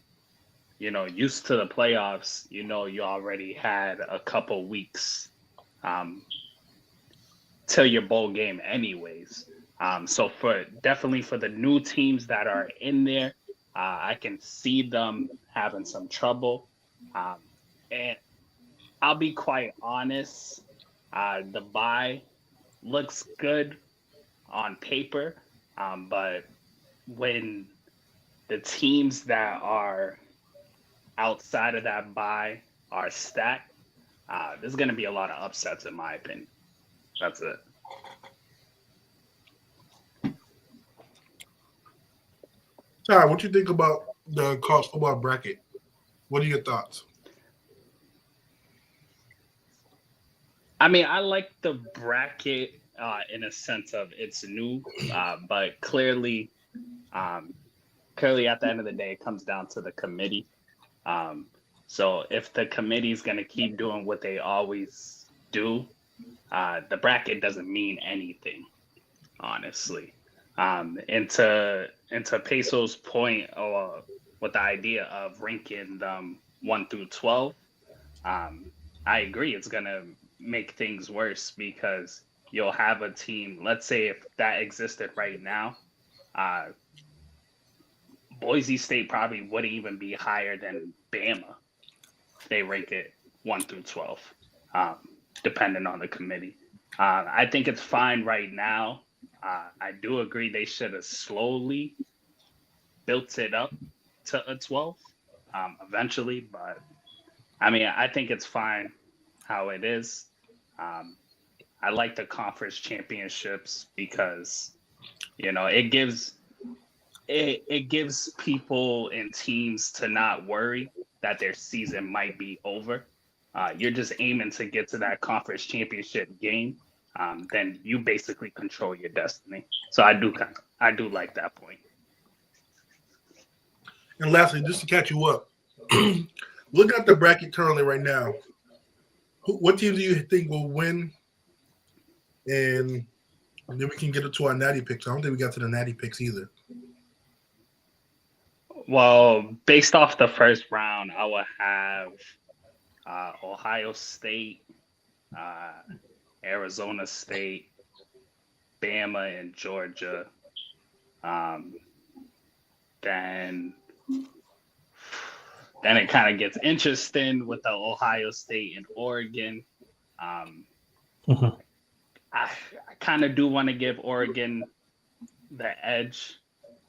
used to the playoffs, you already had a couple weeks till your bowl game, anyways. So definitely for the new teams that are in there, I can see them having some trouble. And I'll be quite honest, the bye looks good on paper, but when the teams that are outside of that bye are stacked, there's going to be a lot of upsets, in my opinion. That's it. Ty, what you think about the college football bracket? What are your thoughts? I mean, I like the bracket in a sense of it's new, but clearly at the end of the day, it comes down to the committee. So if the committee is going to keep doing what they always do, the bracket doesn't mean anything, honestly. And to Peso's point, with the idea of ranking them 1 through 12, I agree. It's going to make things worse because you'll have a team, let's say if that existed right now, Boise State probably wouldn't even be higher than Bama. They rank it 1 through 12, depending on the committee. I think it's fine right now. I do agree they should have slowly built it up to a 12 eventually, but I mean, I think it's fine how it is. I like the conference championships because, it gives people and teams to not worry that their season might be over. You're just aiming to get to that conference championship game. Then you basically control your destiny. So I do like that point. And lastly, just to catch you up, look at the bracket currently right now. What teams do you think will win and then we can get into our natty picks. I don't think we got to the natty picks either. Well, based off the first round, I would have Ohio State, Arizona State, Bama, and Georgia. Then it kind of gets interesting with the Ohio State and Oregon. I kind of do want to give Oregon the edge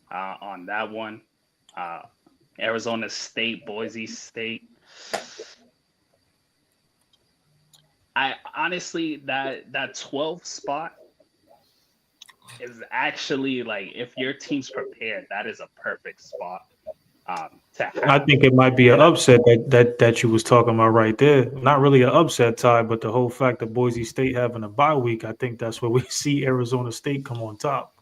on that one. Arizona State, Boise State. I honestly that 12th spot is actually like, if your team's prepared, that is a perfect spot to have. I think it might be an upset that you was talking about right there. Not really an upset, Ty, but the whole fact that Boise State having a bye week, I think that's where we see Arizona State come on top.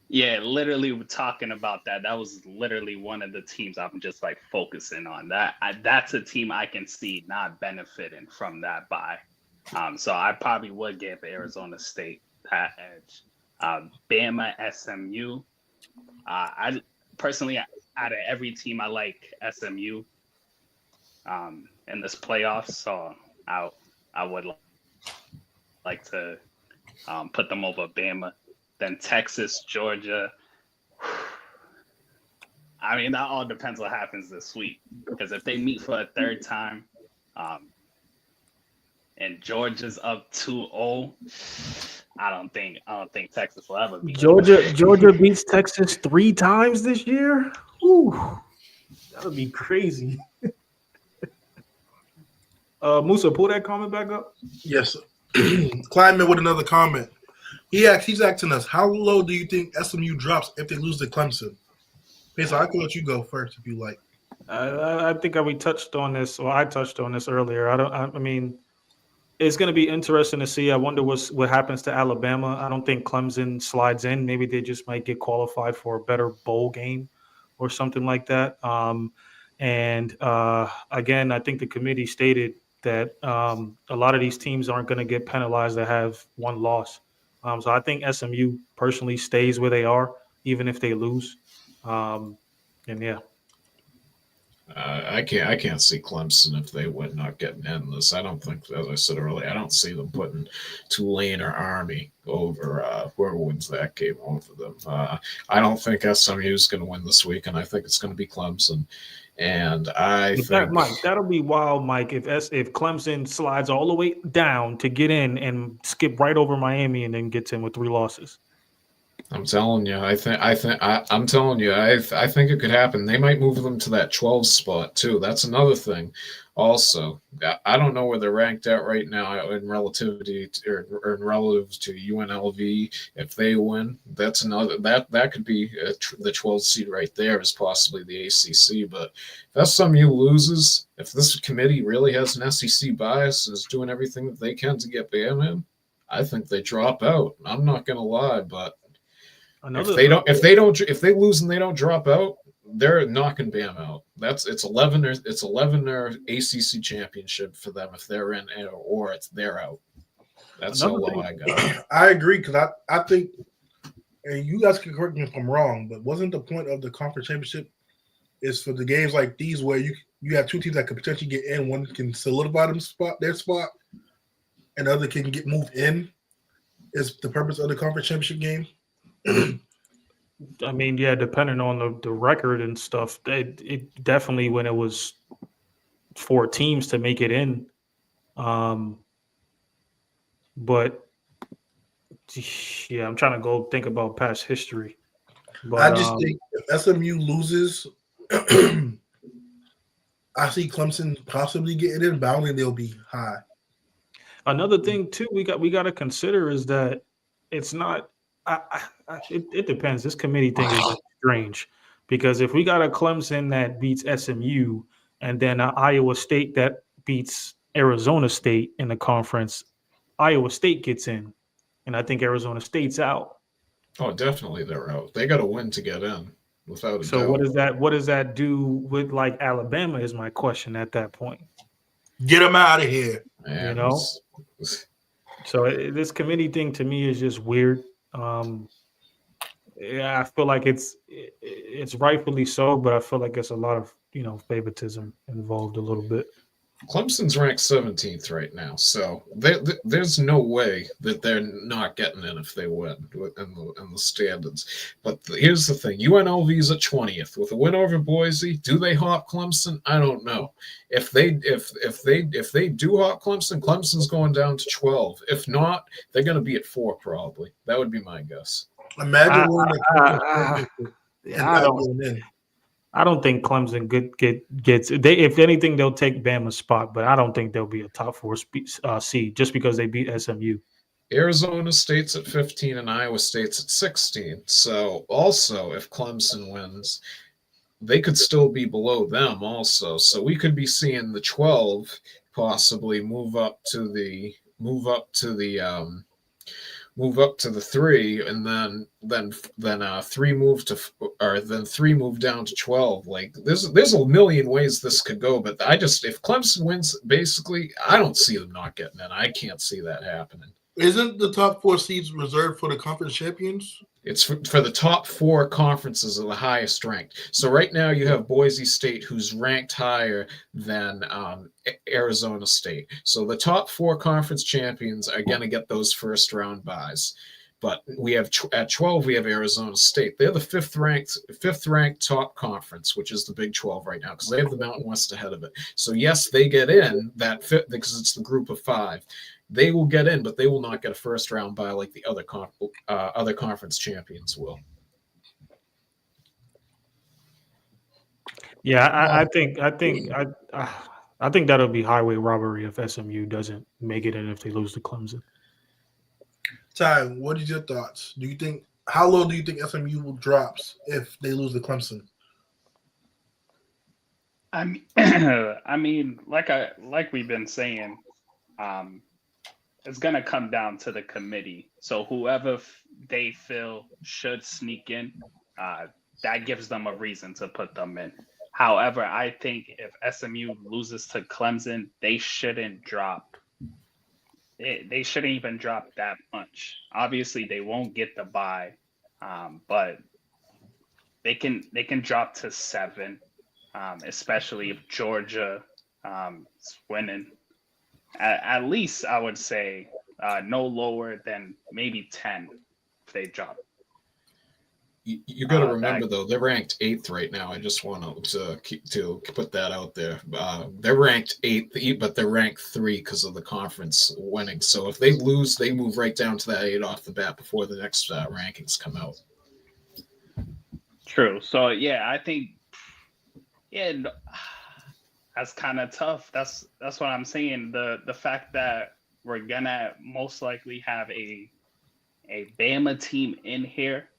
Yeah, literally we're talking about that. That was literally one of the teams I'm just like focusing on. That's a team I can see not benefiting from that bye. So I probably would give Arizona State that edge. Bama, SMU. I personally, out of every team, I like SMU in this playoffs. So I would like to put them over Bama. Then Texas, Georgia. I mean, that all depends what happens this week. Because if they meet for a third time, and Georgia's up 2-0, I don't think Texas will ever beat Georgia beats Texas 3 times this year. Ooh, that would be crazy. Musa, pull that comment back up. Yes. Kleinman with another comment. He's asking us, how low do you think SMU drops if they lose to Clemson? So I can let you go first if you like. I think we touched on this, or I touched on this earlier. I mean, it's going to be interesting to see. I wonder what happens to Alabama. I don't think Clemson slides in. Maybe they just might get qualified for a better bowl game or something like that. Again, I think the committee stated that a lot of these teams aren't going to get penalized that have one loss. So I think SMU personally stays where they are, even if they lose. And yeah. I can't see Clemson if they win not getting in this. I don't think, as I said earlier, I don't see them putting Tulane or Army over whoever wins that game over them. I don't think SMU is going to win this week, and I think it's going to be Clemson. And I think Mike, that'll be wild, Mike. If Clemson slides all the way down to get in and skip right over Miami and then gets in with 3 losses. I'm telling you, I think it could happen. They might move them to that 12 spot too. That's another thing. Also, I don't know where they're ranked at right now in relativity or in relative to UNLV. If they win, that's another that could be the 12th seed right there is possibly the ACC. But if SMU loses, if this committee really has an SEC bias and is doing everything that they can to get Bama in, I think they drop out. I'm not going to lie, but if they lose and they don't drop out, they're knocking Bam out. It's 11 or ACC championship for them if they're in, or they're out. That's how low I got. I agree, because I think, and you guys can correct me if I'm wrong, but wasn't the point of the conference championship is for the games like these where you have 2 teams that could potentially get in, one can solidify their spot, and the other can get moved in? Is the purpose of the conference championship game? I mean, yeah, depending on the record and stuff, it definitely, when it was 4 teams to make it in. But yeah, I'm trying to go think about past history. But I just think if SMU loses, I see Clemson possibly getting in, but I don't think they'll be high. Another thing too, we got to consider is that it's not. It depends. This committee thing is strange, because if we got a Clemson that beats SMU and then an Iowa State that beats Arizona State in the conference, Iowa State gets in, and I think Arizona State's out. Oh, definitely they're out. They got to win to get in, without a doubt. So what does that do with like Alabama is my question at that point. Get them out of here. Man, you know? So this committee thing to me is just weird. Yeah, I feel like it's rightfully so, but I feel like it's a lot of favoritism involved a little bit. Clemson's ranked 17th right now, so there's no way that they're not getting in if they win in the standards. But here's the thing: UNLV's at 20th with a win over Boise. Do they hop Clemson? I don't know. If they do hop Clemson, Clemson's going down to 12. If not, they're going to be at 4 probably. That would be my guess. Imagine winning the I don't think Clemson gets they. If anything, they'll take Bama's spot, but I don't think they'll be a top 4 seed just because they beat SMU. Arizona State's at 15 and Iowa State's at 16. So also, if Clemson wins, they could still be below them also. So we could be seeing the 12 possibly move up to the 3, and then 3 move down to 12. Like there's a million ways this could go, but if Clemson wins, basically, I don't see them not getting in. I can't see that happening. Isn't the top 4 seeds reserved for the conference champions? It's for the top 4 conferences of the highest ranked. So right now you have Boise State, who's ranked higher than Arizona State. So the top 4 conference champions are going to get those first round buys. But we have at 12 we have Arizona State. They're the fifth ranked top conference, which is the Big 12 right now, because they have the Mountain West ahead of it. So yes, they get in that fit because it's the group of 5. They will get in, but they will not get a first round bye like the other conference champions will. Yeah, I think that'll be highway robbery if SMU doesn't make it in if they lose to Clemson. Ty, what is your thoughts? How low do you think SMU will drops if they lose to Clemson? I mean, like we've been saying, it's gonna come down to the committee. So whoever they feel should sneak in, that gives them a reason to put them in. However, I think if SMU loses to Clemson, they shouldn't drop. They shouldn't even drop that much. Obviously, they won't get the bye, but they can drop to 7, especially if Georgia is winning. At least I would say no lower than maybe 10 if they drop. You got to remember though, they're ranked 8th right now. I just want to put that out there. They're ranked 8th, but they're ranked 3 because of the conference winning. So if they lose, they move right down to that 8 off the bat before the next rankings come out. True. So yeah, I think that's kind of tough. That's what I'm saying. The fact that we're gonna most likely have a Bama team in here.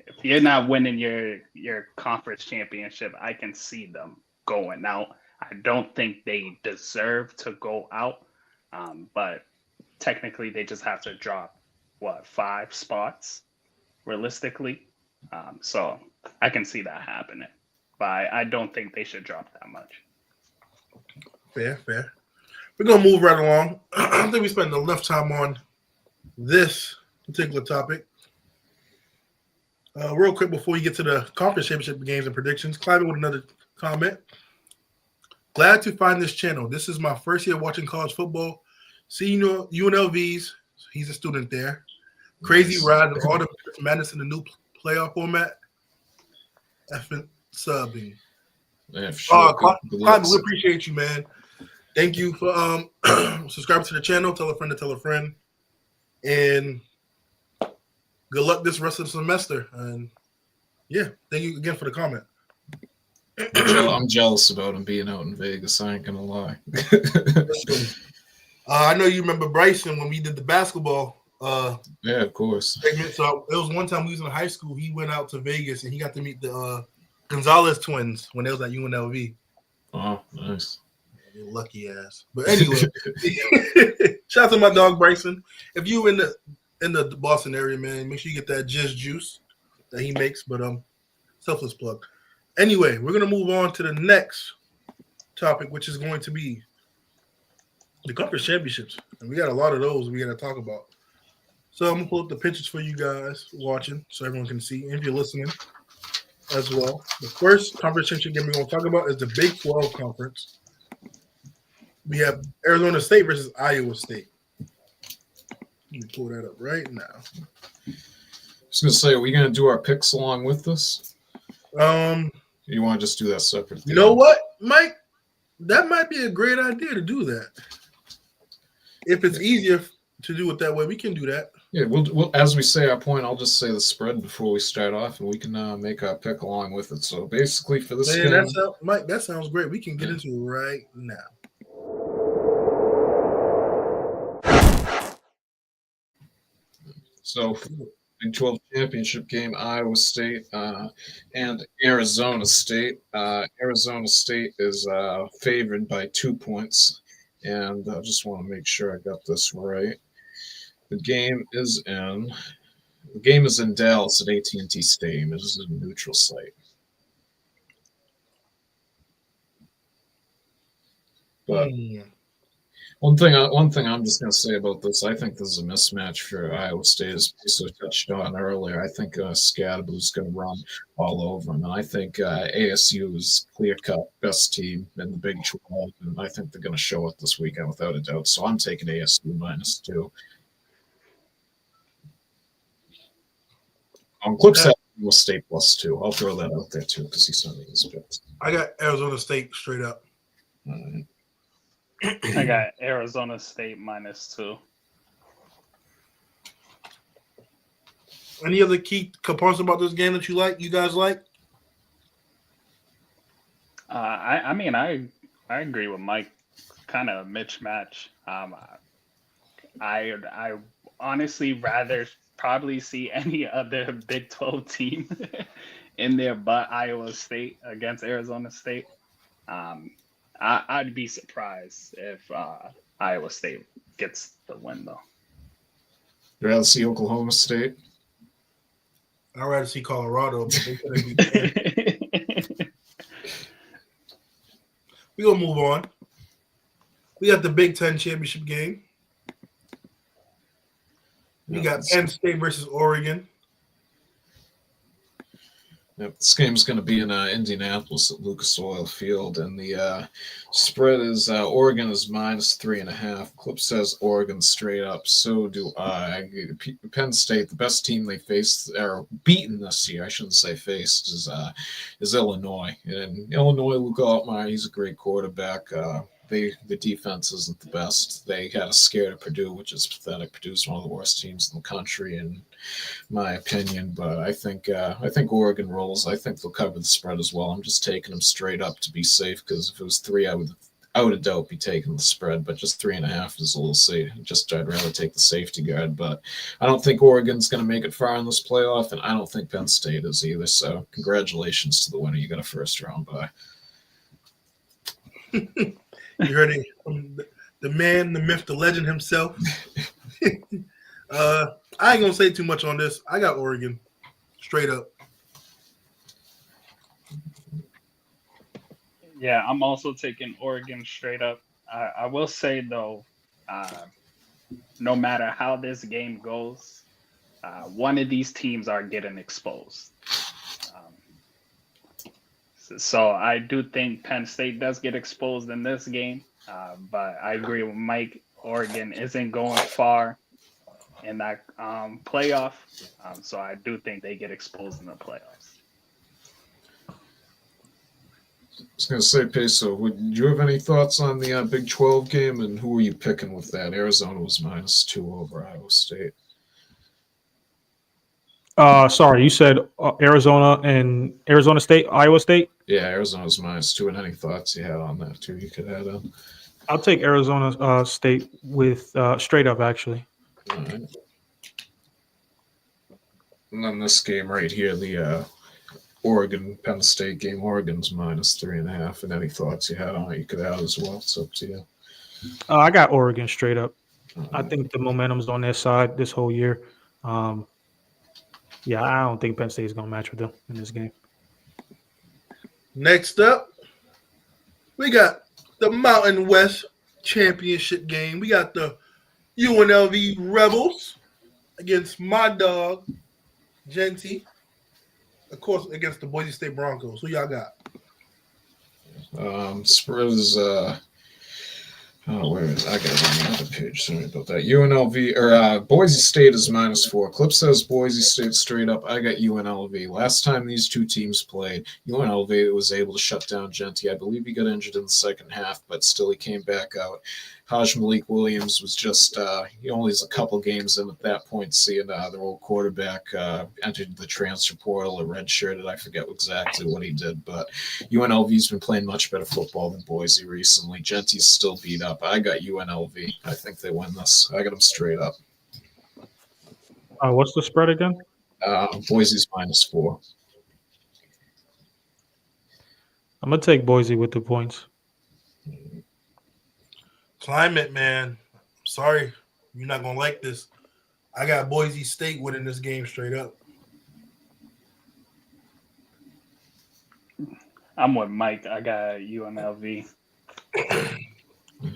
If you're not winning your conference championship, I can see them going out. I don't think they deserve to go out, but technically they just have to drop 5 spots realistically. So I can see that happening, but I don't think they should drop that much. Fair. We're gonna move right along. I don't think we spent enough time on this particular topic. Real quick before we get to the conference championship games and predictions, Clive with another comment. Glad to find this channel. This is my first year watching college football. See, UNLV's, he's a student there. Crazy ride and all the madness in the new playoff format. Effing subbing. Yeah, sure. Clive, we appreciate you, man. Thank you for subscribing to the channel. Tell a friend to tell a friend. And good luck this rest of the semester. And yeah, thank you again for the comment. I'm jealous about him being out in Vegas. I ain't gonna lie. I know you remember Bryson when we did the basketball. Yeah, of course. Segment. So it was one time we was in high school. He went out to Vegas and he got to meet the Gonzalez twins when they was at UNLV. Oh, nice. You lucky ass. But anyway, shout out to my dog Bryson. If you in the Boston area, man, make sure you get that Jizz juice that he makes. But selfless plug. Anyway, we're gonna move on to the next topic, which is going to be the conference championships, and we got a lot of those we got to talk about. So I'm gonna pull up the pictures for you guys watching, so everyone can see, and if you're listening as well. The first conference championship game we're gonna talk about is the Big 12 conference. We have Arizona State versus Iowa State. Let me pull that up right now. I was going to say, are we going to do our picks along with this? You want to just do that separately? You know what, Mike? That might be a great idea to do that. If it's easier to do it that way, we can do that. Yeah, we'll as we say our point, I'll just say the spread before we start off, and we can make our pick along with it. So basically, for this game, Mike, that sounds great. We can get into it right now. So Big 12 championship game, Iowa State and Arizona State. Arizona State is favored by 2 points, and I just want to make sure I got this right. The game is in Dallas at AT&T Stadium. It is a neutral site. But one thing I'm just going to say about this, I think this is a mismatch for Iowa State, as Musa touched on earlier. I think Scadaboo is going to run all over them, and I think ASU is clear-cut best team in the Big 12, and I think they're going to show it this weekend without a doubt. So I'm taking ASU -2. Clips have Iowa State +2. I'll throw that out there too because he sent me his picks. I got Arizona State straight up. All right. I got Arizona State -2. Any other key components about this game that you guys like? I mean, I agree with Mike. Kind of a mismatch. I honestly rather probably see any other Big 12 team in there but Iowa State against Arizona State. I'd be surprised if Iowa State gets the win, though. You'd rather see Oklahoma State? I'd rather see Colorado, but they couldn't be. We're going to move on. We got the Big 10 championship game. We got Penn State versus Oregon. Yep, this game is going to be in Indianapolis at Lucas Oil Field, and the spread is Oregon is -3.5. Clip says Oregon straight up. So do I. Penn State, the best team they faced or beaten this year, I shouldn't say faced, is Illinois. And Illinois, Luke Altmaier, he's a great quarterback. The defense isn't the best. They had a scare to Purdue, which is pathetic. Purdue's one of the worst teams in the country, in my opinion. But I think Oregon rolls. I think they'll cover the spread as well. I'm just taking them straight up to be safe because if it was 3, I would without a doubt be taking the spread. But just 3.5 is a little safe. I'd rather take the safety guard. But I don't think Oregon's going to make it far in this playoff, and I don't think Penn State is either. So congratulations to the winner. You got a first round bye. You heard it from the man, the myth, the legend himself. I ain't gonna say too much on this. I got Oregon, straight up. Yeah, I'm also taking Oregon straight up. I will say though, no matter how this game goes, one of these teams are getting exposed. So I do think Penn State does get exposed in this game, but I agree with Mike. Oregon isn't going far in that playoff, so I do think they get exposed in the playoffs. I was going to say, Peso, would you have any thoughts on the Big 12 game, and who were you picking with that? Arizona was -2 over Iowa State. Sorry, you said Arizona State, Iowa State? Yeah, Arizona's -2. And any thoughts you had on that, too, you could add on? I'll take Arizona State with straight up, actually. All right. And then this game right here, the Oregon-Penn State game, Oregon's -3.5. And any thoughts you had on it, you could add as well. It's up to you. I got Oregon straight up. All I right. think the momentum's on their side this whole year. Yeah, I don't think Penn State is going to match with them in this game. Next up, we got the Mountain West championship game. We got the UNLV Rebels against my dog, Genty. Of course, against the Boise State Broncos. Who y'all got? Spread is where is I got it on the other page. Sorry about that. UNLV or Boise State is -4. Clip says Boise State straight up. I got UNLV. Last time these two teams played, UNLV was able to shut down Genty. I believe he got injured in the second half, but still he came back out. Haj Malik Williams was just he only has a couple games in at that point, seeing their old quarterback entered the transfer portal or redshirted. I forget exactly what he did, but UNLV's been playing much better football than Boise recently. Genty's still beat up. I got UNLV. I think they win this. I got them straight up. What's the spread again? Boise's -4. I'm gonna take Boise with the points. Climate, man. I'm sorry. You're not going to like this. I got Boise State winning this game straight up. I'm with Mike. I got UNLV.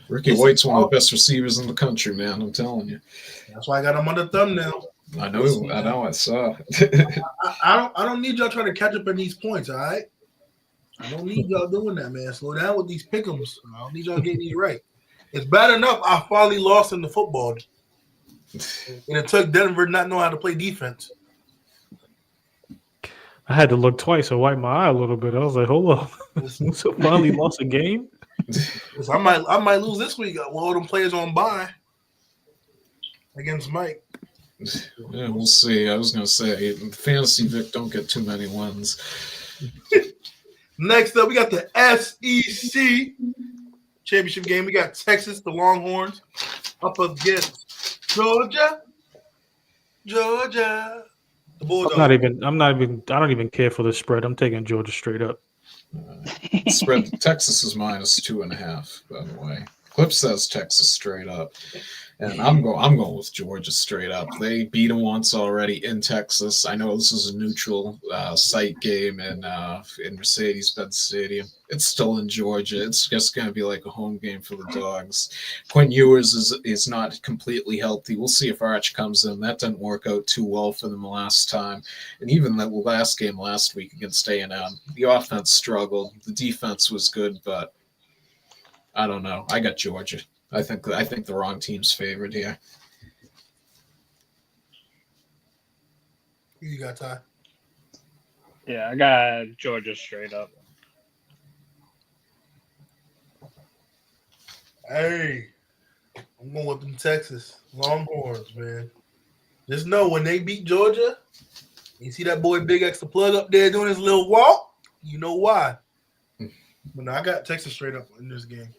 Ricky White's one of the best receivers in the country, man. I'm telling you. That's why I got him on the thumbnail. I know. I saw. I don't need y'all trying to catch up in these points, all right? I don't need y'all doing that, man. Slow down with these pick'ems. I don't need y'all getting these right. It's bad enough I finally lost in the football. And it took Denver not knowing how to play defense. I had to look twice and wipe my eye a little bit. I was like, hold up. Musa finally lost a game? I might lose this week with all them players on bye against Mike. Yeah, we'll see. I was going to say, Fantasy Vic don't get too many wins. Next up, we got the SEC championship game. We got Texas, the Longhorns, up against Georgia. The Bulldogs. I don't even care for the spread. I'm taking Georgia straight up. Spread Texas is -2.5, by the way. Clip says Texas straight up. And I'm going with Georgia straight up. They beat them once already in Texas. I know this is a neutral site game in Mercedes-Benz Stadium. It's still in Georgia. It's just going to be like a home game for the Dogs. Quinn Ewers is not completely healthy. We'll see if Arch comes in. That didn't work out too well for them last time. And even the last game last week against A&M, the offense struggled. The defense was good, but I don't know. I got Georgia. I think the wrong team's favored here. Who you got, Ty? Yeah, I got Georgia straight up. Hey, I'm going with them Texas Longhorns, man. Just know when they beat Georgia, you see that boy Big X the plug up there doing his little walk, you know why. But no, I got Texas straight up in this game.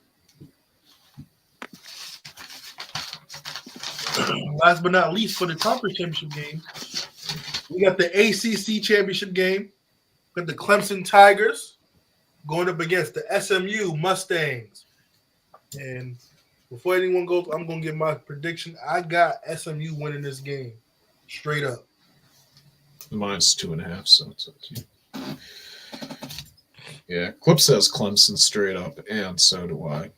Last but not least, for the conference championship game, we got the ACC championship game. We got the Clemson Tigers going up against the SMU Mustangs. And before anyone goes, I'm going to give my prediction. I got SMU winning this game straight up. -2.5, so it's up to you. Yeah, Clip says Clemson straight up, and so do I.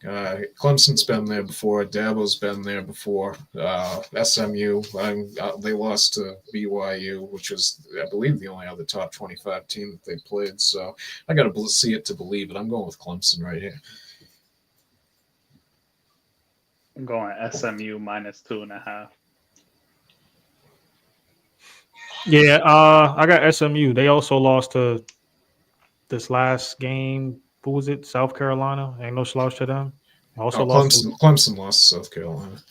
Clemson's been there before. Dabo's been there before. SMU, they lost to BYU, which was, I believe, the only other top 25 team that they played. So I got to see it to believe it. I'm going with Clemson right here. I'm going SMU -2.5. Yeah, I got SMU. They also lost to this last game. Who was it? South Carolina. Ain't no slouch to them. Clemson lost to South Carolina.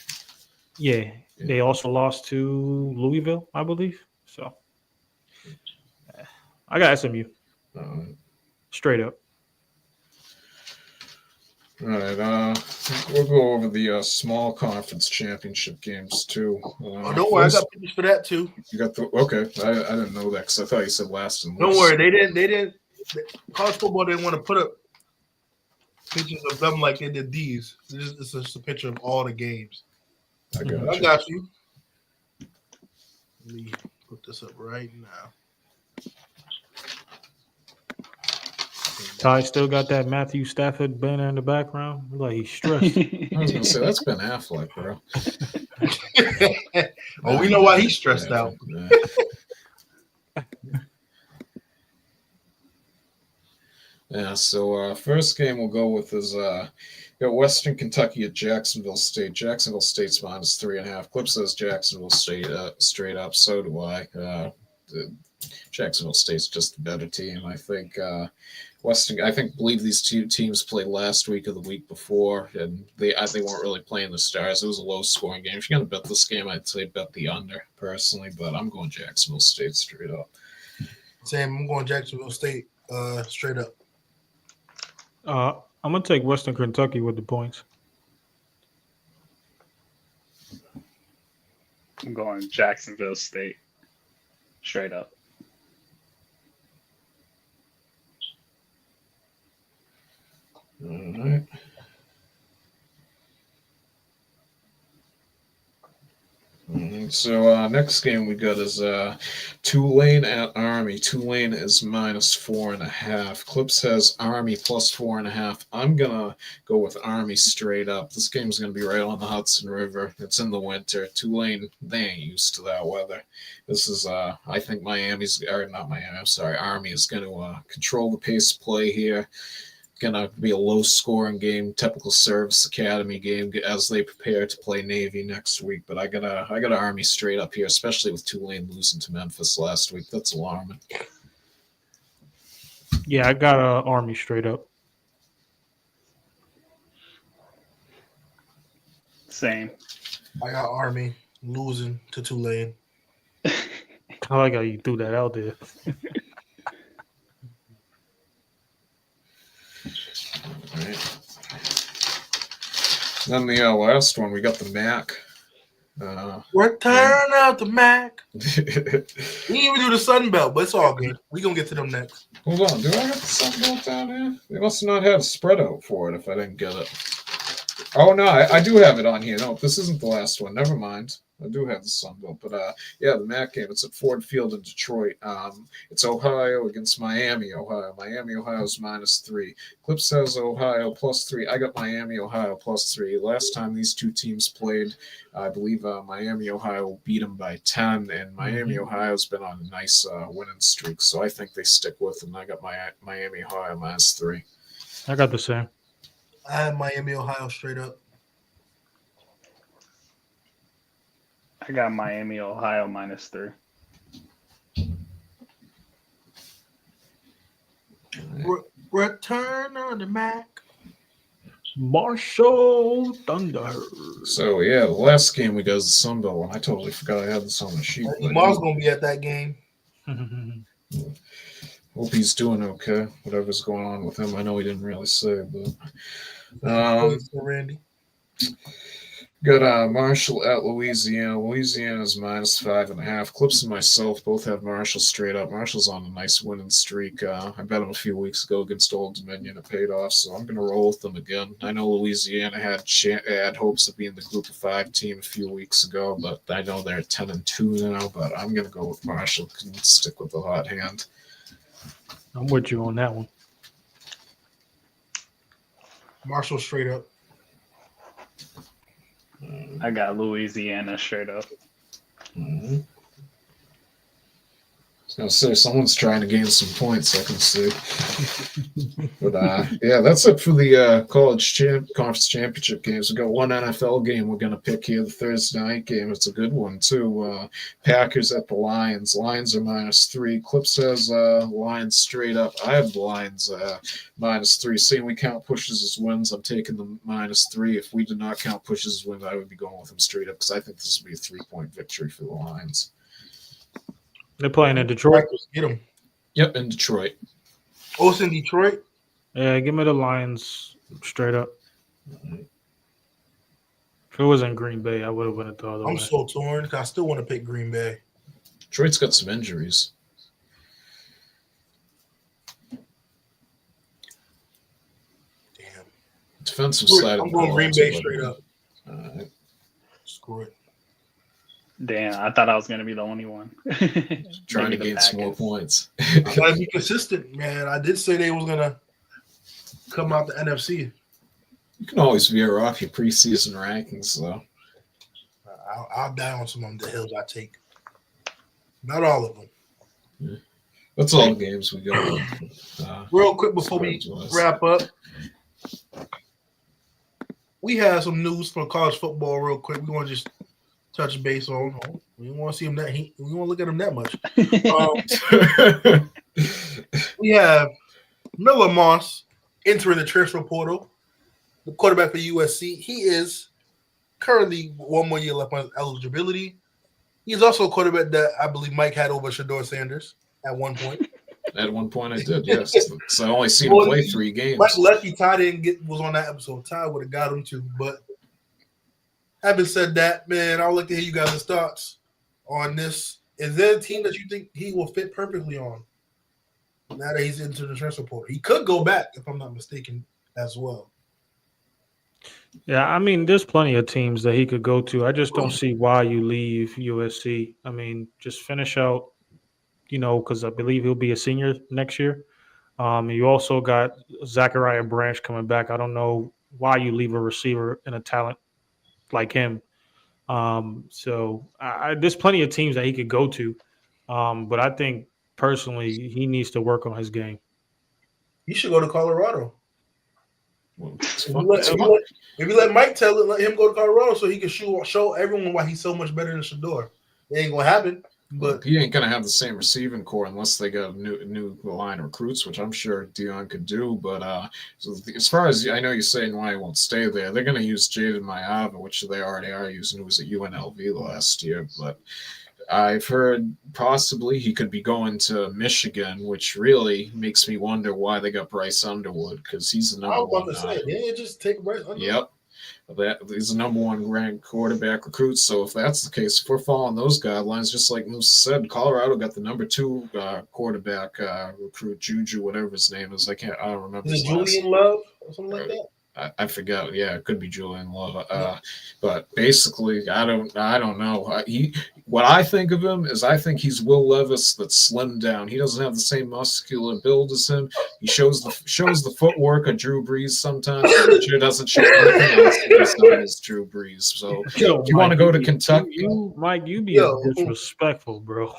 Yeah, they also lost to Louisville, I believe. So I got SMU straight up. All right, we'll go over the small conference championship games too. Don't worry, I got pictures for that too. You got okay. I didn't know that because I thought you said last and Don't worry, they didn't. College football didn't want to put up pictures of them like they did these. It's just a picture of all the games. I got you. Let me put this up right now. Ty still got that Matthew Stafford banner in the background. Like he's stressed. I was gonna say that's Ben Affleck, bro. Oh, we know why he's stressed out. Yeah, so first game we'll go with is got Western Kentucky at Jacksonville State. Jacksonville State's -3.5. Clip says Jacksonville State straight up. So do I. Jacksonville State's just a better team, I think. Believe these two teams played last week or the week before, and they weren't really playing the stars. It was a low-scoring game. If you're gonna bet this game, I'd say bet the under personally, but I'm going Jacksonville State straight up. Sam, I'm going Jacksonville State straight up. I'm gonna take Western Kentucky with the points. I'm going Jacksonville State straight up. All right. So next game we got is Tulane at Army. Tulane is -4.5. Clip says Army +4.5. I'm gonna go with Army straight up. This game's gonna be right on the Hudson River. It's in the winter. Tulane, they ain't used to that weather. This is I think Army is gonna control the pace of play here. Gonna be a low-scoring game, typical Service Academy game as they prepare to play Navy next week. But I got Army straight up here, especially with Tulane losing to Memphis last week. That's alarming. Yeah, I got Army straight up. Same. I got Army losing to Tulane. I like how you threw that out there. Right. Then the last one, we got the MAC. Return out the MAC. We didn't even do the Sun Belt, but it's all good. We're going to get to them next. Hold on, do I have the Sun Belt down here? They must not have a spread out for it if I didn't get it. Oh, no, I do have it on here. No, this isn't the last one. Never mind. I do have the Sun Belt. But, yeah, the MAC game, it's at Ford Field in Detroit. It's Ohio against Miami, Ohio. Miami, Ohio's -3. Clip says Ohio +3. I got Miami, Ohio +3. Last time these two teams played, I believe Miami, Ohio beat them by 10, and Miami, Ohio's been on a nice winning streak. So I think they stick with them. I got Miami, Ohio -3. I got the same. I have Miami, Ohio straight up. I got Miami, Ohio -3. Return on the MAC. Marshall Thunder. So, yeah, the last game we got is the Sun Belt one. I totally forgot I had this on the sheet. Lamar's going to be at that game. Hope he's doing okay. Whatever's going on with him. I know he didn't really say, but Randy. got Marshall at Louisiana. Louisiana's -5.5. Clips and myself both have Marshall straight up. Marshall's on a nice winning streak. I bet him a few weeks ago against Old Dominion. It paid off, so I'm going to roll with them again. I know Louisiana had hopes of being the Group of 5 team a few weeks ago, but I know they're 10-2 now. But I'm going to go with Marshall and stick with the hot hand. I'm with you on that one. Marshall straight up. I got Louisiana straight up. Mm-hmm. I was going to say, someone's trying to gain some points, I can see. But, yeah, that's it for the college conference championship games. We've got one NFL game we're going to pick here, the Thursday night game. It's a good one, too. Packers at the Lions. Lions are -3. Clip says Lions straight up. I have the Lions -3. Seeing we count pushes as wins, I'm taking the -3. If we did not count pushes as wins, I would be going with them straight up because I think this would be a 3-point victory for the Lions. They're playing in Detroit. Get them. Yep, in Detroit. Oh, it's in Detroit? Yeah, give me the Lions straight up. If it was in Green Bay, I would have went the other way. I'm so torn because I still want to pick Green Bay. Detroit's got some injuries. Damn. Defensive side. I'm going Green Bay straight up. Screw it. Damn, I thought I was going to be the only one. Trying to gain some more points. I gotta be consistent, man. I did say they was gonna come out the NFC. You can always veer off your preseason rankings, though. I'll die on some of the hills I take. Not all of them. Yeah. That's all the games we got. Real quick before we wrap up, we have some news for college football. Real quick, we want to just touch base on. We don't want to see him that. We don't want to look at him that much. We have Miller Moss entering the transfer portal. The quarterback for USC. He is currently 1 more year left on his eligibility. He's also a quarterback that I believe Mike had over Shador Sanders at one point. At one point, I did, yes. So I only seen him play 3 games. Mike lucky Ty was on that episode. Ty would have got him too. But having said that, man, I would like to hear you guys' thoughts on this. Is there a team that you think he will fit perfectly on now that he's into the transfer portal? He could go back, if I'm not mistaken, as well. Yeah, I mean, there's plenty of teams that he could go to. I just don't see why you leave USC. I mean, just finish out, because I believe he'll be a senior next year. You also got Zachariah Branch coming back. I don't know why you leave a receiver and a talent like him. So there's plenty of teams that he could go to. But I think personally he needs to work on his game. He should go to Colorado. Well, If you let Mike let him go to Colorado so he can show everyone why he's so much better than Shador. It ain't gonna happen. But he ain't gonna have the same receiving core unless they got a new line of recruits, which I'm sure Dion could do. But so as far as I know, you're saying why he won't stay there. They're gonna use Jaden Mayava, which they already are using, who was at UNLV last year. But I've heard possibly he could be going to Michigan, which really makes me wonder why they got Bryce Underwood, because he's the number one. I was about to say, yeah, just take Bryce Underwood. Yep. He's the number 1 ranked quarterback recruit. So if that's the case, if we're following those guidelines, just like Musa said, Colorado got the number 2 quarterback recruit, Juju, whatever his name is. I don't remember. Is it Julian Love or something like that? I forgot. Yeah, it could be Julian Love. But basically, I don't know. What I think of him is I think he's Will Levis that's slimmed down. He doesn't have the same muscular build as him. He shows the footwork of Drew Brees sometimes. But he doesn't show anything else besides Drew Brees. So if you want to go to Kentucky, Mike, you be disrespectful, bro.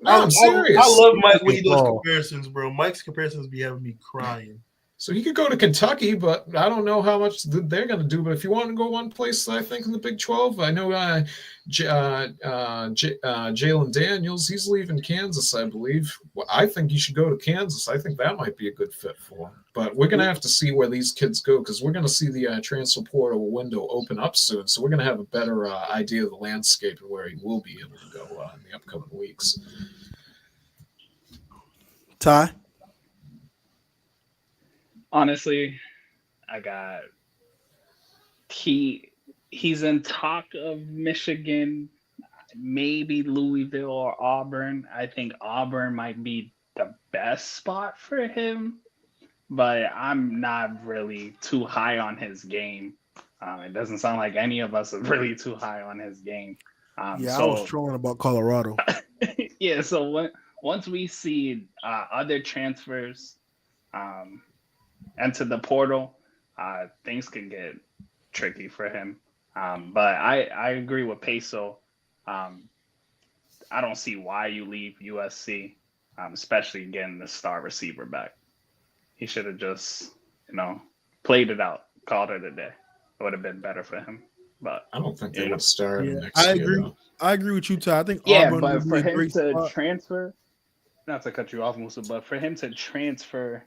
No, I'm serious. I love Mike when he does comparisons, bro. Mike's comparisons be having me crying. So he could go to Kentucky, but I don't know how much they're going to do. But if you want to go one place, I think in the Big 12, I know Jalen Daniels, he's leaving Kansas, I believe. Well, I think you should go to Kansas. I think that might be a good fit for him. But we're going to have to see where these kids go because we're going to see the transfer portal window open up soon. So we're going to have a better idea of the landscape and where he will be able to go in the upcoming weeks. Ty? Honestly, I got he's in talk of Michigan, maybe Louisville or Auburn. I think Auburn might be the best spot for him, but I'm not really too high on his game. It doesn't sound like any of us are really too high on his game. I was trolling about Colorado. Yeah, so once we see other transfers enter the portal, things can get tricky for him. But I agree with Peso. I don't see why you leave USC, especially getting the star receiver back. He should have just, played it out, called it a day. It would have been better for him. But I don't think they would start next year. Agree. Though. I agree with you, Ty. I think Auburn but for him to transfer, not to cut you off, Musa, but for him to transfer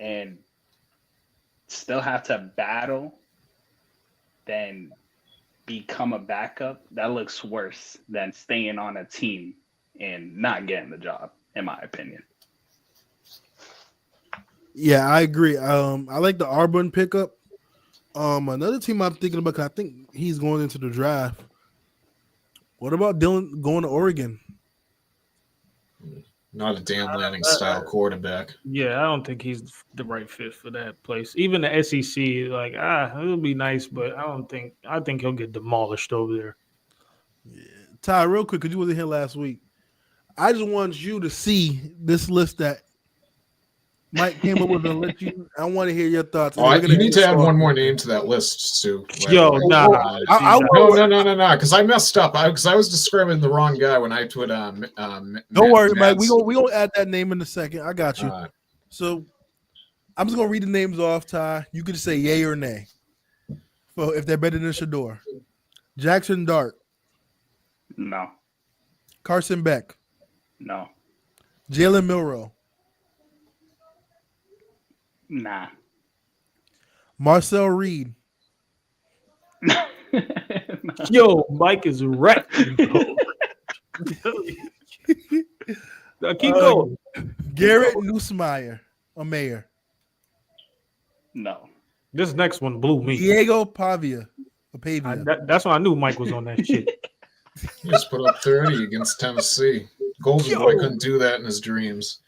and still have to battle, then become a backup, that looks worse than staying on a team and not getting the job, in my opinion. Yeah, I agree. I like the Auburn pickup. Another team I'm thinking about, 'cause I think he's going into the draft. What about Dylan going to Oregon? Not a Dan Lanning style quarterback. Yeah, I don't think he's the right fit for that place. Even the SEC, it'll be nice, but I think he'll get demolished over there. Yeah. Ty, real quick, because you wasn't here last week. I just want you to see this list that Mike came up with and let you. I want to hear your thoughts. Oh, you need to add one more name to that list, Stu. Yo, nah. No, because I messed up. Because I was describing the wrong guy when I put Don't worry, Mike. We gonna add that name in a second. I got you. So I'm just gonna read the names off, Ty. You can just say yay or nay. Well, if they're better than Shador. Jackson Dart. No. Carson Beck. No. Jalen Milroe. Nah. Marcel Reed. Yo, Mike is wrecked. Now keep going. Garrett Nussmeier, or Mayor. No. This next one blew me. Diego Pavia. That's when I knew Mike was on that shit. He just put up 30 against Tennessee. Golden Boy couldn't do that in his dreams.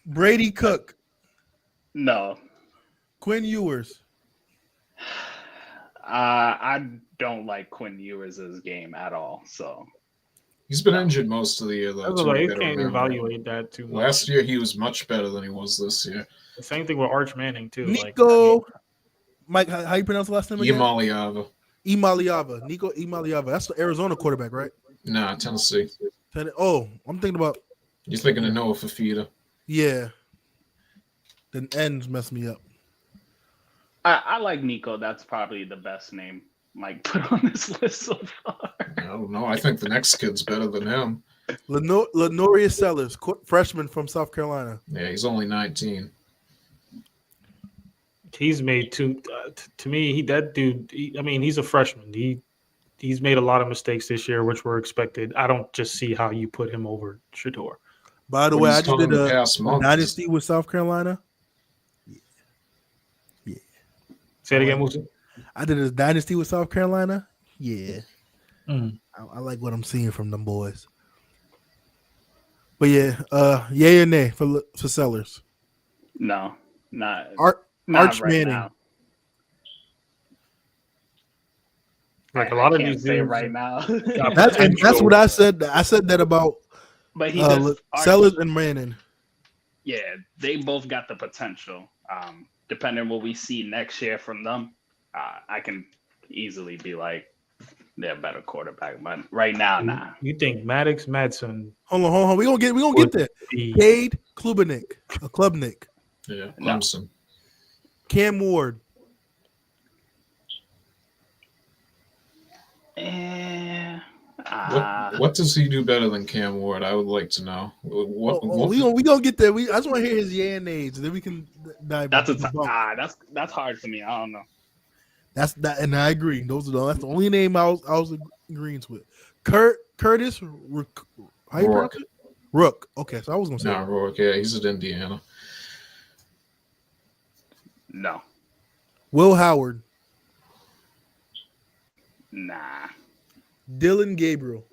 Brady Cook. No. Quinn Ewers. I don't like Quinn Ewers' game at all. So he's been injured most of the year, though. You can't evaluate that too much. Last year, he was much better than he was this year. The same thing with Arch Manning, too. Nico. Mike, how you pronounce the last name again? Imaliava. Nico Imaliava. That's the Arizona quarterback, right? Nah, Tennessee. Oh, I'm thinking about. You're thinking of Noah Fafita. Yeah. The ends mess me up. I like Nico. That's probably the best name Mike put on this list so far. I don't know. I think the next kid's better than him. Lenoria Sellers, freshman from South Carolina. Yeah, he's only 19. He's made to me. He's a freshman. He's made a lot of mistakes this year, which were expected. I don't just see how you put him over Shador. By the way, I just did a dynasty with South Carolina. Yeah. Say it again, Musa. I did a dynasty with South Carolina. Yeah. I like what I'm seeing from them boys. But yeah, yay or nay for Sellers? No, not Arch right Manning. now. Like a lot of can't these say dudes right now. That's what I said. I said that about but he Sellers and Manning. Yeah, they both got the potential. Depending on what we see next year from them, I can easily be like they're a better quarterback. But right now, nah. You think Maddox, Madsen? Hold on. We gonna get there. Cade Klubnik. Yeah, Clemson. Cam Ward. What does he do better than Cam Ward? I would like to know. We gonna get there. I just want to hear his yay and nays, and then we can dive. That's hard for me. I don't know. That's that, and I agree. That's the only name I was agreeing with. Curtis Rook. How you pronounce it? Rook. Okay, so I was gonna say Rook. Yeah, he's at Indiana. No. Will Howard. Nah. Dylan Gabriel.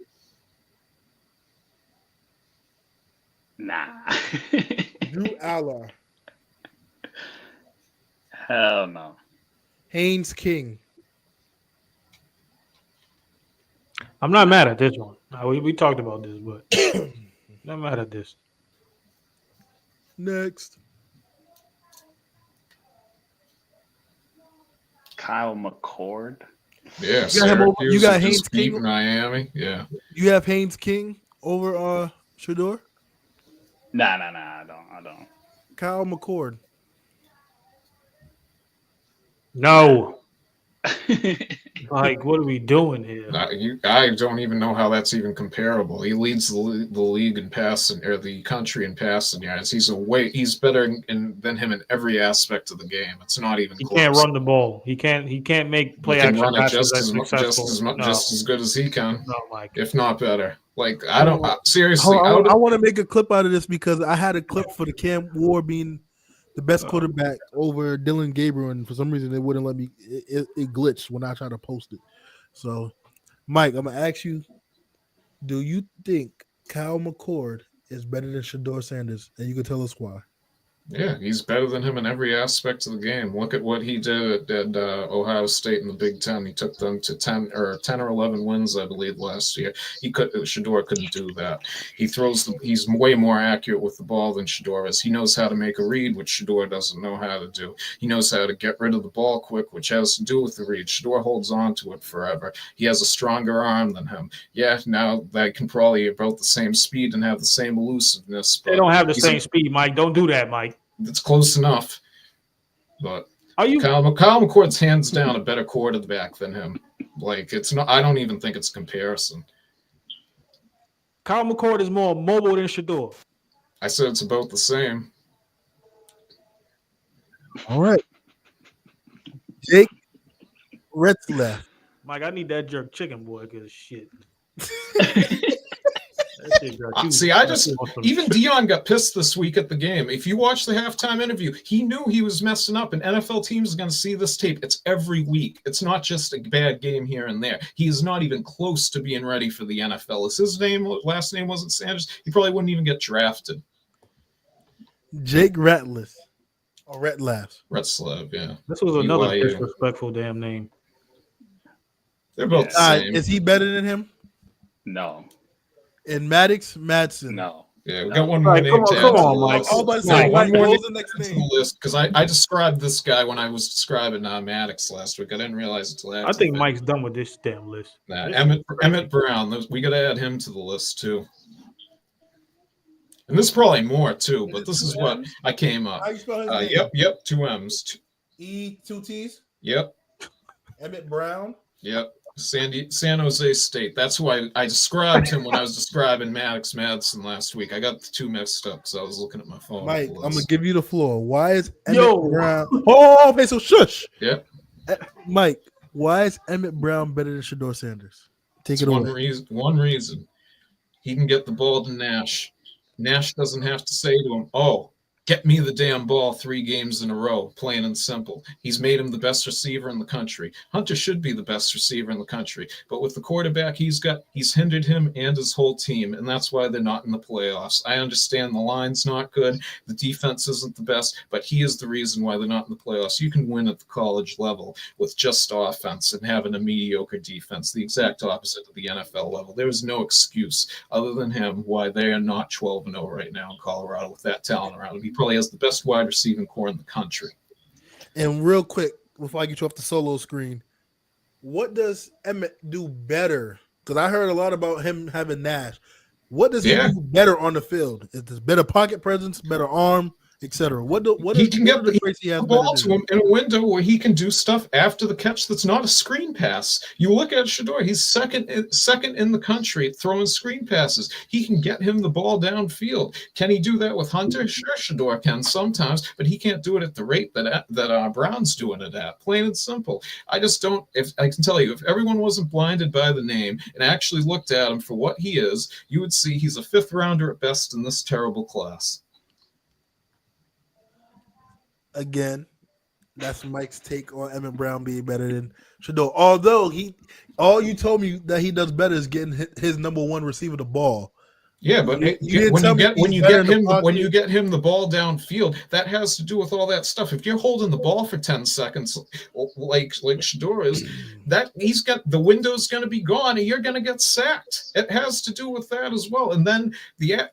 Nah. Drew Aller. Hell no. Haynes King. I'm not mad at this one. We talked about this, but not mad at this. Next. Kyle McCord. Yeah, you got Haynes King. Miami. Yeah. You have Haynes King over Shador? Nah. I don't. Kyle McCord. No. Like, what are we doing here? I don't even know how that's even comparable. He leads the league in passing, or the country in passing yards. He's better than him in every aspect of the game. It's not even. He close. can't run the ball. He can't make play action run it passes just as good as he can. No, Mike. If not better. Like I don't seriously. I want to make a clip out of this because I had a clip for the Cam Ward being the best quarterback over Dylan Gabriel, and for some reason it wouldn't let me. It glitched when I tried to post it. So, Mike, I'm gonna ask you: do you think Kyle McCord is better than Shador Sanders? And you can tell us why. Yeah, he's better than him in every aspect of the game. Look at what he did at Ohio State in the Big Ten. He took them to 10 or 11 wins, I believe, last year. Shedeur couldn't do that. He's way more accurate with the ball than Shedeur is. He knows how to make a read, which Shedeur doesn't know how to do. He knows how to get rid of the ball quick, which has to do with the read. Shedeur holds on to it forever. He has a stronger arm than him. Yeah, now they can probably about the same speed and have the same elusiveness. But they don't have the same speed, Mike. Don't do that, Mike. It's close enough, but Are you? Kyle McCord's hands down a better quarterback than him. Like it's not. I don't even think it's a comparison. Kyle McCord is more mobile than Shedeur. I said it's about the same. All right. Jake Retzlaff. Mike, I need that jerk chicken, boy, because shit. See, even Dion got pissed this week at the game. If you watch the halftime interview, he knew he was messing up, and NFL teams are going to see this tape. It's every week. It's not just a bad game here and there. He is not even close to being ready for the NFL. If his last name wasn't Sanders, he probably wouldn't even get drafted. Jake Retzlaff. Or Retzlaff, yeah. This was another disrespectful damn name. They're both the same. Is he better than him? No. And Maddox? No. Yeah, we got one more name. Come on, Mike. I was about to say, one more name the next name. list because I described this guy when I was describing Maddox last week. I didn't realize it until after. I think Mike's done with this damn list. Nah, Emmett Brown. We got to add him to the list too. And there's probably more too, but this is what I came up. How you spell his name? Yep, 2 M's. E, 2 T's? Yep. Emmett Brown? Yep. San Jose State. That's who I described him when I was describing Maddox Madison last week. I got the two mixed up because I was looking at my phone. Mike, I'm gonna give you the floor. Why is Emmett Brown? Okay, so shush. Yep. Mike, why is Emmett Brown better than Shedeur Sanders? Take it away. One reason. He can get the ball to Nash. Nash doesn't have to say to him, "Oh, get me the damn ball 3 games in a row," plain and simple. He's made him the best receiver in the country. Hunter should be the best receiver in the country. But with the quarterback he's hindered him and his whole team, and that's why they're not in the playoffs. I understand the line's not good. The defense isn't the best, but he is the reason why they're not in the playoffs. You can win at the college level with just offense and having a mediocre defense, the exact opposite of the NFL level. There is no excuse other than him why they are not 12-0 right now in Colorado with that talent around him. He probably has the best wide receiving core in the country. And real quick, before I get you off the solo screen, what does Emmett do better? Because I heard a lot about him having Nash. What does he do better on the field? Is this better pocket presence, better arm, etc.? He can get the ball to him in a window where he can do stuff after the catch that's not a screen pass. You look at Shedeur; he's second in the country at throwing screen passes. He can get him the ball downfield. Can he do that with Hunter? Sure, Shedeur can sometimes, but he can't do it at the rate that Brown's doing it at. Plain and simple. I just don't. If I can tell you, if everyone wasn't blinded by the name and actually looked at him for what he is, you would see he's a 5th rounder at best in this terrible class. Again, that's Mike's take on Emmett Brown being better than Shedeur. Although all you told me that he does better is getting his number 1 receiver the ball. Yeah, but when you get him the ball downfield, that has to do with all that stuff. If you're holding the ball for 10 seconds, like Shedeur is, that he's got the window's going to be gone, and you're going to get sacked. It has to do with that as well. And then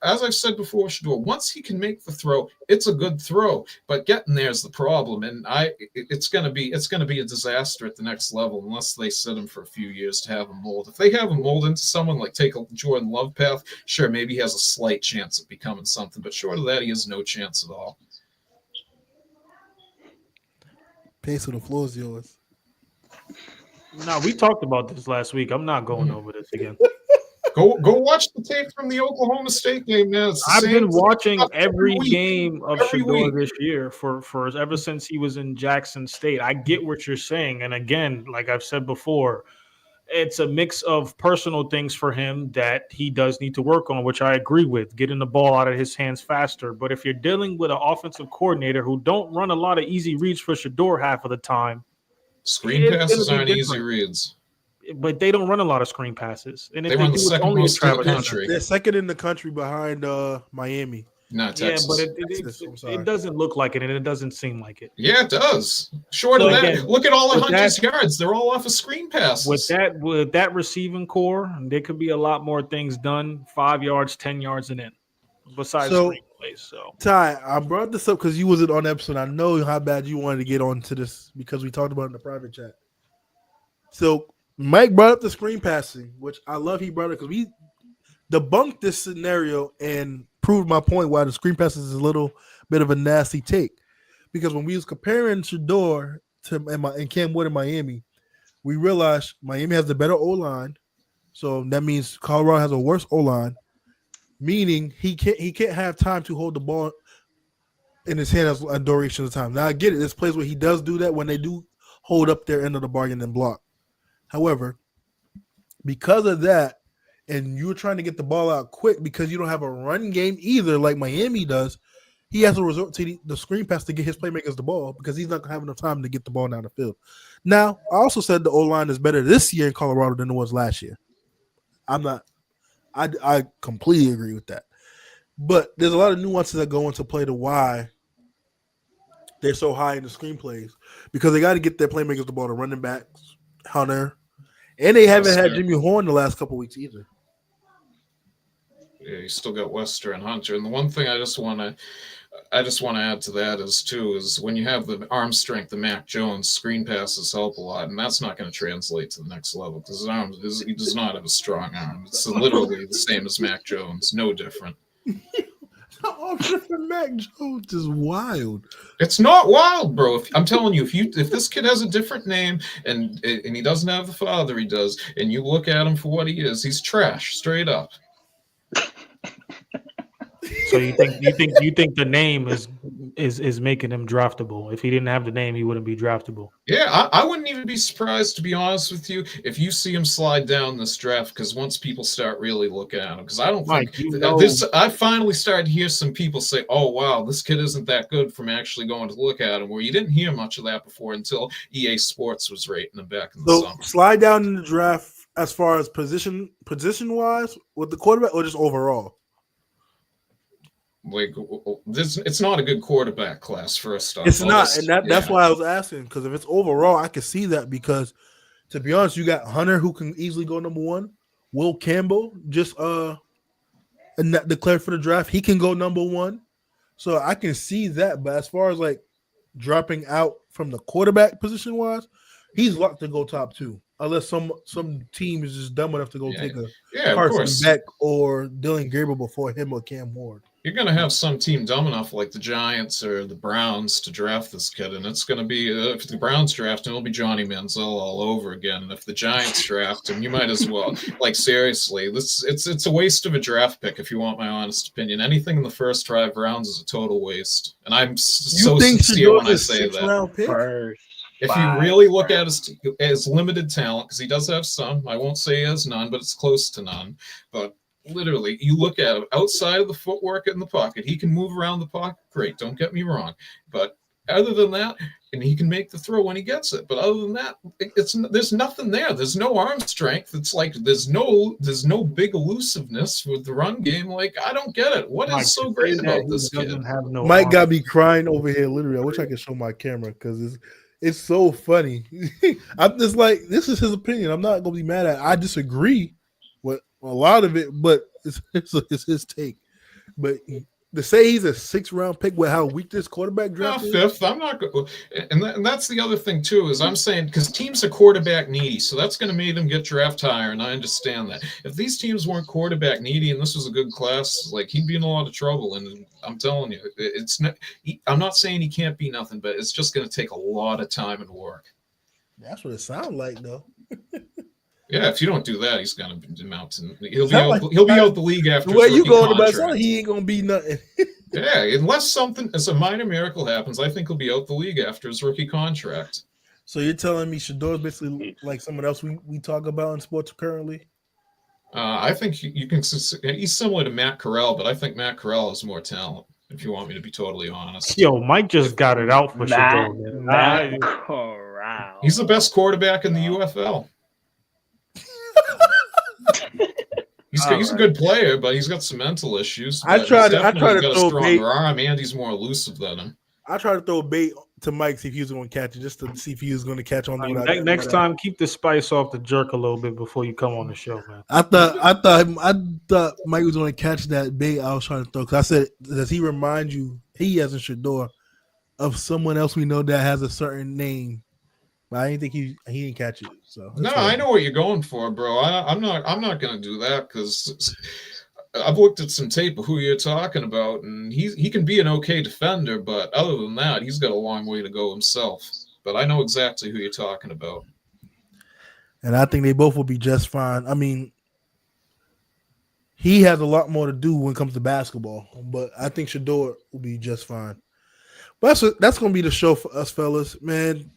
as I've said before, Shedeur, once he can make the throw, it's a good throw. But getting there is the problem, and it's going to be a disaster at the next level unless they sit him for a few years to have him mold. If they have him mold into someone like take a Jordan Love path, sure. Maybe he has a slight chance of becoming something, but short of that, he has no chance at all. Peso, the floor is yours. No, we talked about this last week. I'm not going over this again. Go watch the tape from the Oklahoma State game, man. I've been watching every game of Shedeur this year for ever since he was in Jackson State. I get what you're saying, and again, like I've said before, it's a mix of personal things for him that he does need to work on, which I agree with, getting the ball out of his hands faster. But if you're dealing with an offensive coordinator who don't run a lot of easy reads for Shedeur half of the time, screen passes aren't easy reads. But they don't run a lot of screen passes. And if they run the second most in the country. They're second in the country behind Miami. Not Yeah, Texas. but Texas, I'm sorry. it doesn't look like it, and it doesn't seem like it. Yeah, it does. Short So of that, again, look at all of with Hunter's that- yards. They're all off of screen passes. With that receiving core, there could be a lot more things done 5 yards, 10 yards, and in besides So- screenplays. So Ty, I brought this up because you wasn't on the episode. I know how bad you wanted to get onto this because we talked about it in the private chat. So Mike brought up the screen passing, which I love. He brought it because we debunked this scenario and proved my point why the screen passes is a little bit of a nasty take. Because when we was comparing Shador to and Cam Wood in Miami, we realized Miami has the better O line, so that means Colorado has a worse O line. Meaning he can't have time to hold the ball in his hand a duration of time. Now I get it. There's plays where he does do that when they do hold up their end of the bargain and block. However, because of that, and you're trying to get the ball out quick because you don't have a run game either, like Miami does, he has to resort to the screen pass to get his playmakers the ball because he's not going to have enough time to get the ball down the field. Now, I also said the O-line is better this year in Colorado than it was last year. I completely agree with that. But there's a lot of nuances that go into play to why they're so high in the screenplays because they got to get their playmakers the ball, the running backs, Hunter, and they haven't had Jimmy Horn the last couple weeks either. Yeah, you still got Wester and Hunter. And the one thing I just want to add to that is when you have the arm strength of Mac Jones, screen passes help a lot, and that's not going to translate to the next level because he does not have a strong arm. It's literally the same as Mac Jones, no different. The option for Mac Jones is wild. It's not wild, bro. I'm telling you, if this kid has a different name and he doesn't have the father he does, and you look at him for what he is, he's trash, straight up. So you think the name is making him draftable? If he didn't have the name, he wouldn't be draftable. Yeah, I wouldn't even be surprised, to be honest with you, if you see him slide down this draft. Because once people start really looking at him, because I don't Mike, think this. I finally started to hear some people say, "Oh wow, this kid isn't that good," from actually going to look at him. Where you didn't hear much of that before until EA Sports was rating him back in the summer. Slide down in the draft as far as position wise with the quarterback, or just overall. Like this, it's not a good quarterback class for us. It's not, and that's why I was asking. Because if it's overall, I can see that. Because to be honest, you got Hunter who can easily go number one. Will Campbell just declared for the draft. He can go number one, so I can see that. But as far as like dropping out from the quarterback position wise, he's locked to go top two, unless some team is just dumb enough to go take a Carson Beck or Dylan Gabriel before him or Cam Ward. You're going to have some team dumb enough, like the Giants or the Browns, to draft this kid, and it's going to be if the Browns draft him, it'll be Johnny Manziel all over again. And if the Giants draft him, you might as well. Like seriously, it's a waste of a draft pick, if you want my honest opinion. Anything in the first 5 rounds is a total waste, and I'm so sincere when I say that. If you really look at his limited talent, because he does have some, I won't say he has none, but it's close to none. But literally, you look at him outside of the footwork in the pocket. He can move around the pocket. Great, don't get me wrong. But other than that, and he can make the throw when he gets it. But other than that, there's nothing there. There's no arm strength. It's like there's no big elusiveness with the run game. Like, I don't get it. What is so great about this kid? Mike got me crying over here. Literally, I wish I could show my camera because it's so funny. I'm just like, this is his opinion. I'm not gonna be mad at it. I disagree with a lot of it, but it's his take. But to say he's a 6th round pick with how weak this quarterback draft is, 5th. I'm not good, and that's the other thing too. Is I'm saying because teams are quarterback needy, so that's going to make them get draft higher, and I understand that. If these teams weren't quarterback needy and this was a good class, like he'd be in a lot of trouble. And I'm telling you, it's not. I'm not saying he can't be nothing, but it's just going to take a lot of time and work. That's what it sounds like, though. Yeah, if you don't do that, he's going to mount. He'll be out the league after. The way you going about something, he ain't going to be nothing. Yeah, unless something as a minor miracle happens, I think he'll be out the league after his rookie contract. So you're telling me Shador is basically like someone else we talk about in sports currently? I think you can. He's similar to Matt Corral, but I think Matt Corral has more talent. If you want me to be totally honest. Yo, Mike just got it out for Shador. Matt Corral. He's the best quarterback in the UFL. He's a good player, but he's got some mental issues. I But tried he's to definitely got a throw bait. stronger arm, and he's more elusive than him. I tried to throw a bait to Mike, see if he was going to catch it, just to see if he was going to catch on. Next time, keep the spice off the jerk a little bit before you come on the show, man. I thought Mike was going to catch that bait I was trying to throw. Because I said, does he remind you, he as in Shador, of someone else we know that has a certain name? But I didn't think he didn't catch it. So No, I know what you're going for, bro. I'm not gonna do that because I've looked at some tape of who you're talking about, and he can be an okay defender, but other than that, he's got a long way to go himself. But I know exactly who you're talking about. And I think they both will be just fine. I mean, he has a lot more to do when it comes to basketball, but I think Shador will be just fine. But that's going to be the show for us, fellas. Man,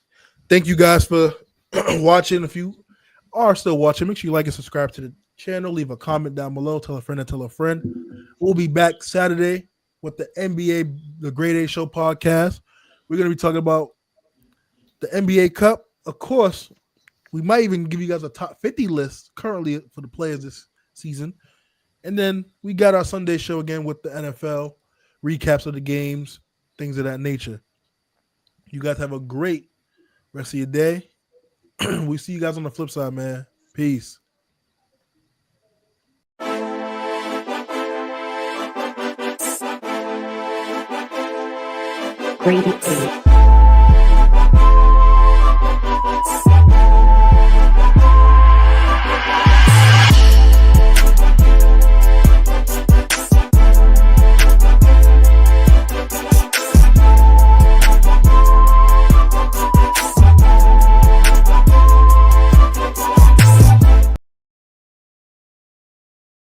thank you guys for watching. If you are still watching, make sure you like and subscribe to the channel. Leave a comment down below. Tell a friend and tell a friend. We'll be back Saturday with the NBA, the Grade A Show podcast. We're going to be talking about the NBA Cup. Of course, we might even give you guys a top 50 list currently for the players this season. And then we got our Sunday show again with the NFL, recaps of the games, things of that nature. You guys have a great rest of your day. We see you guys on the flip side, man. Peace. Grade A.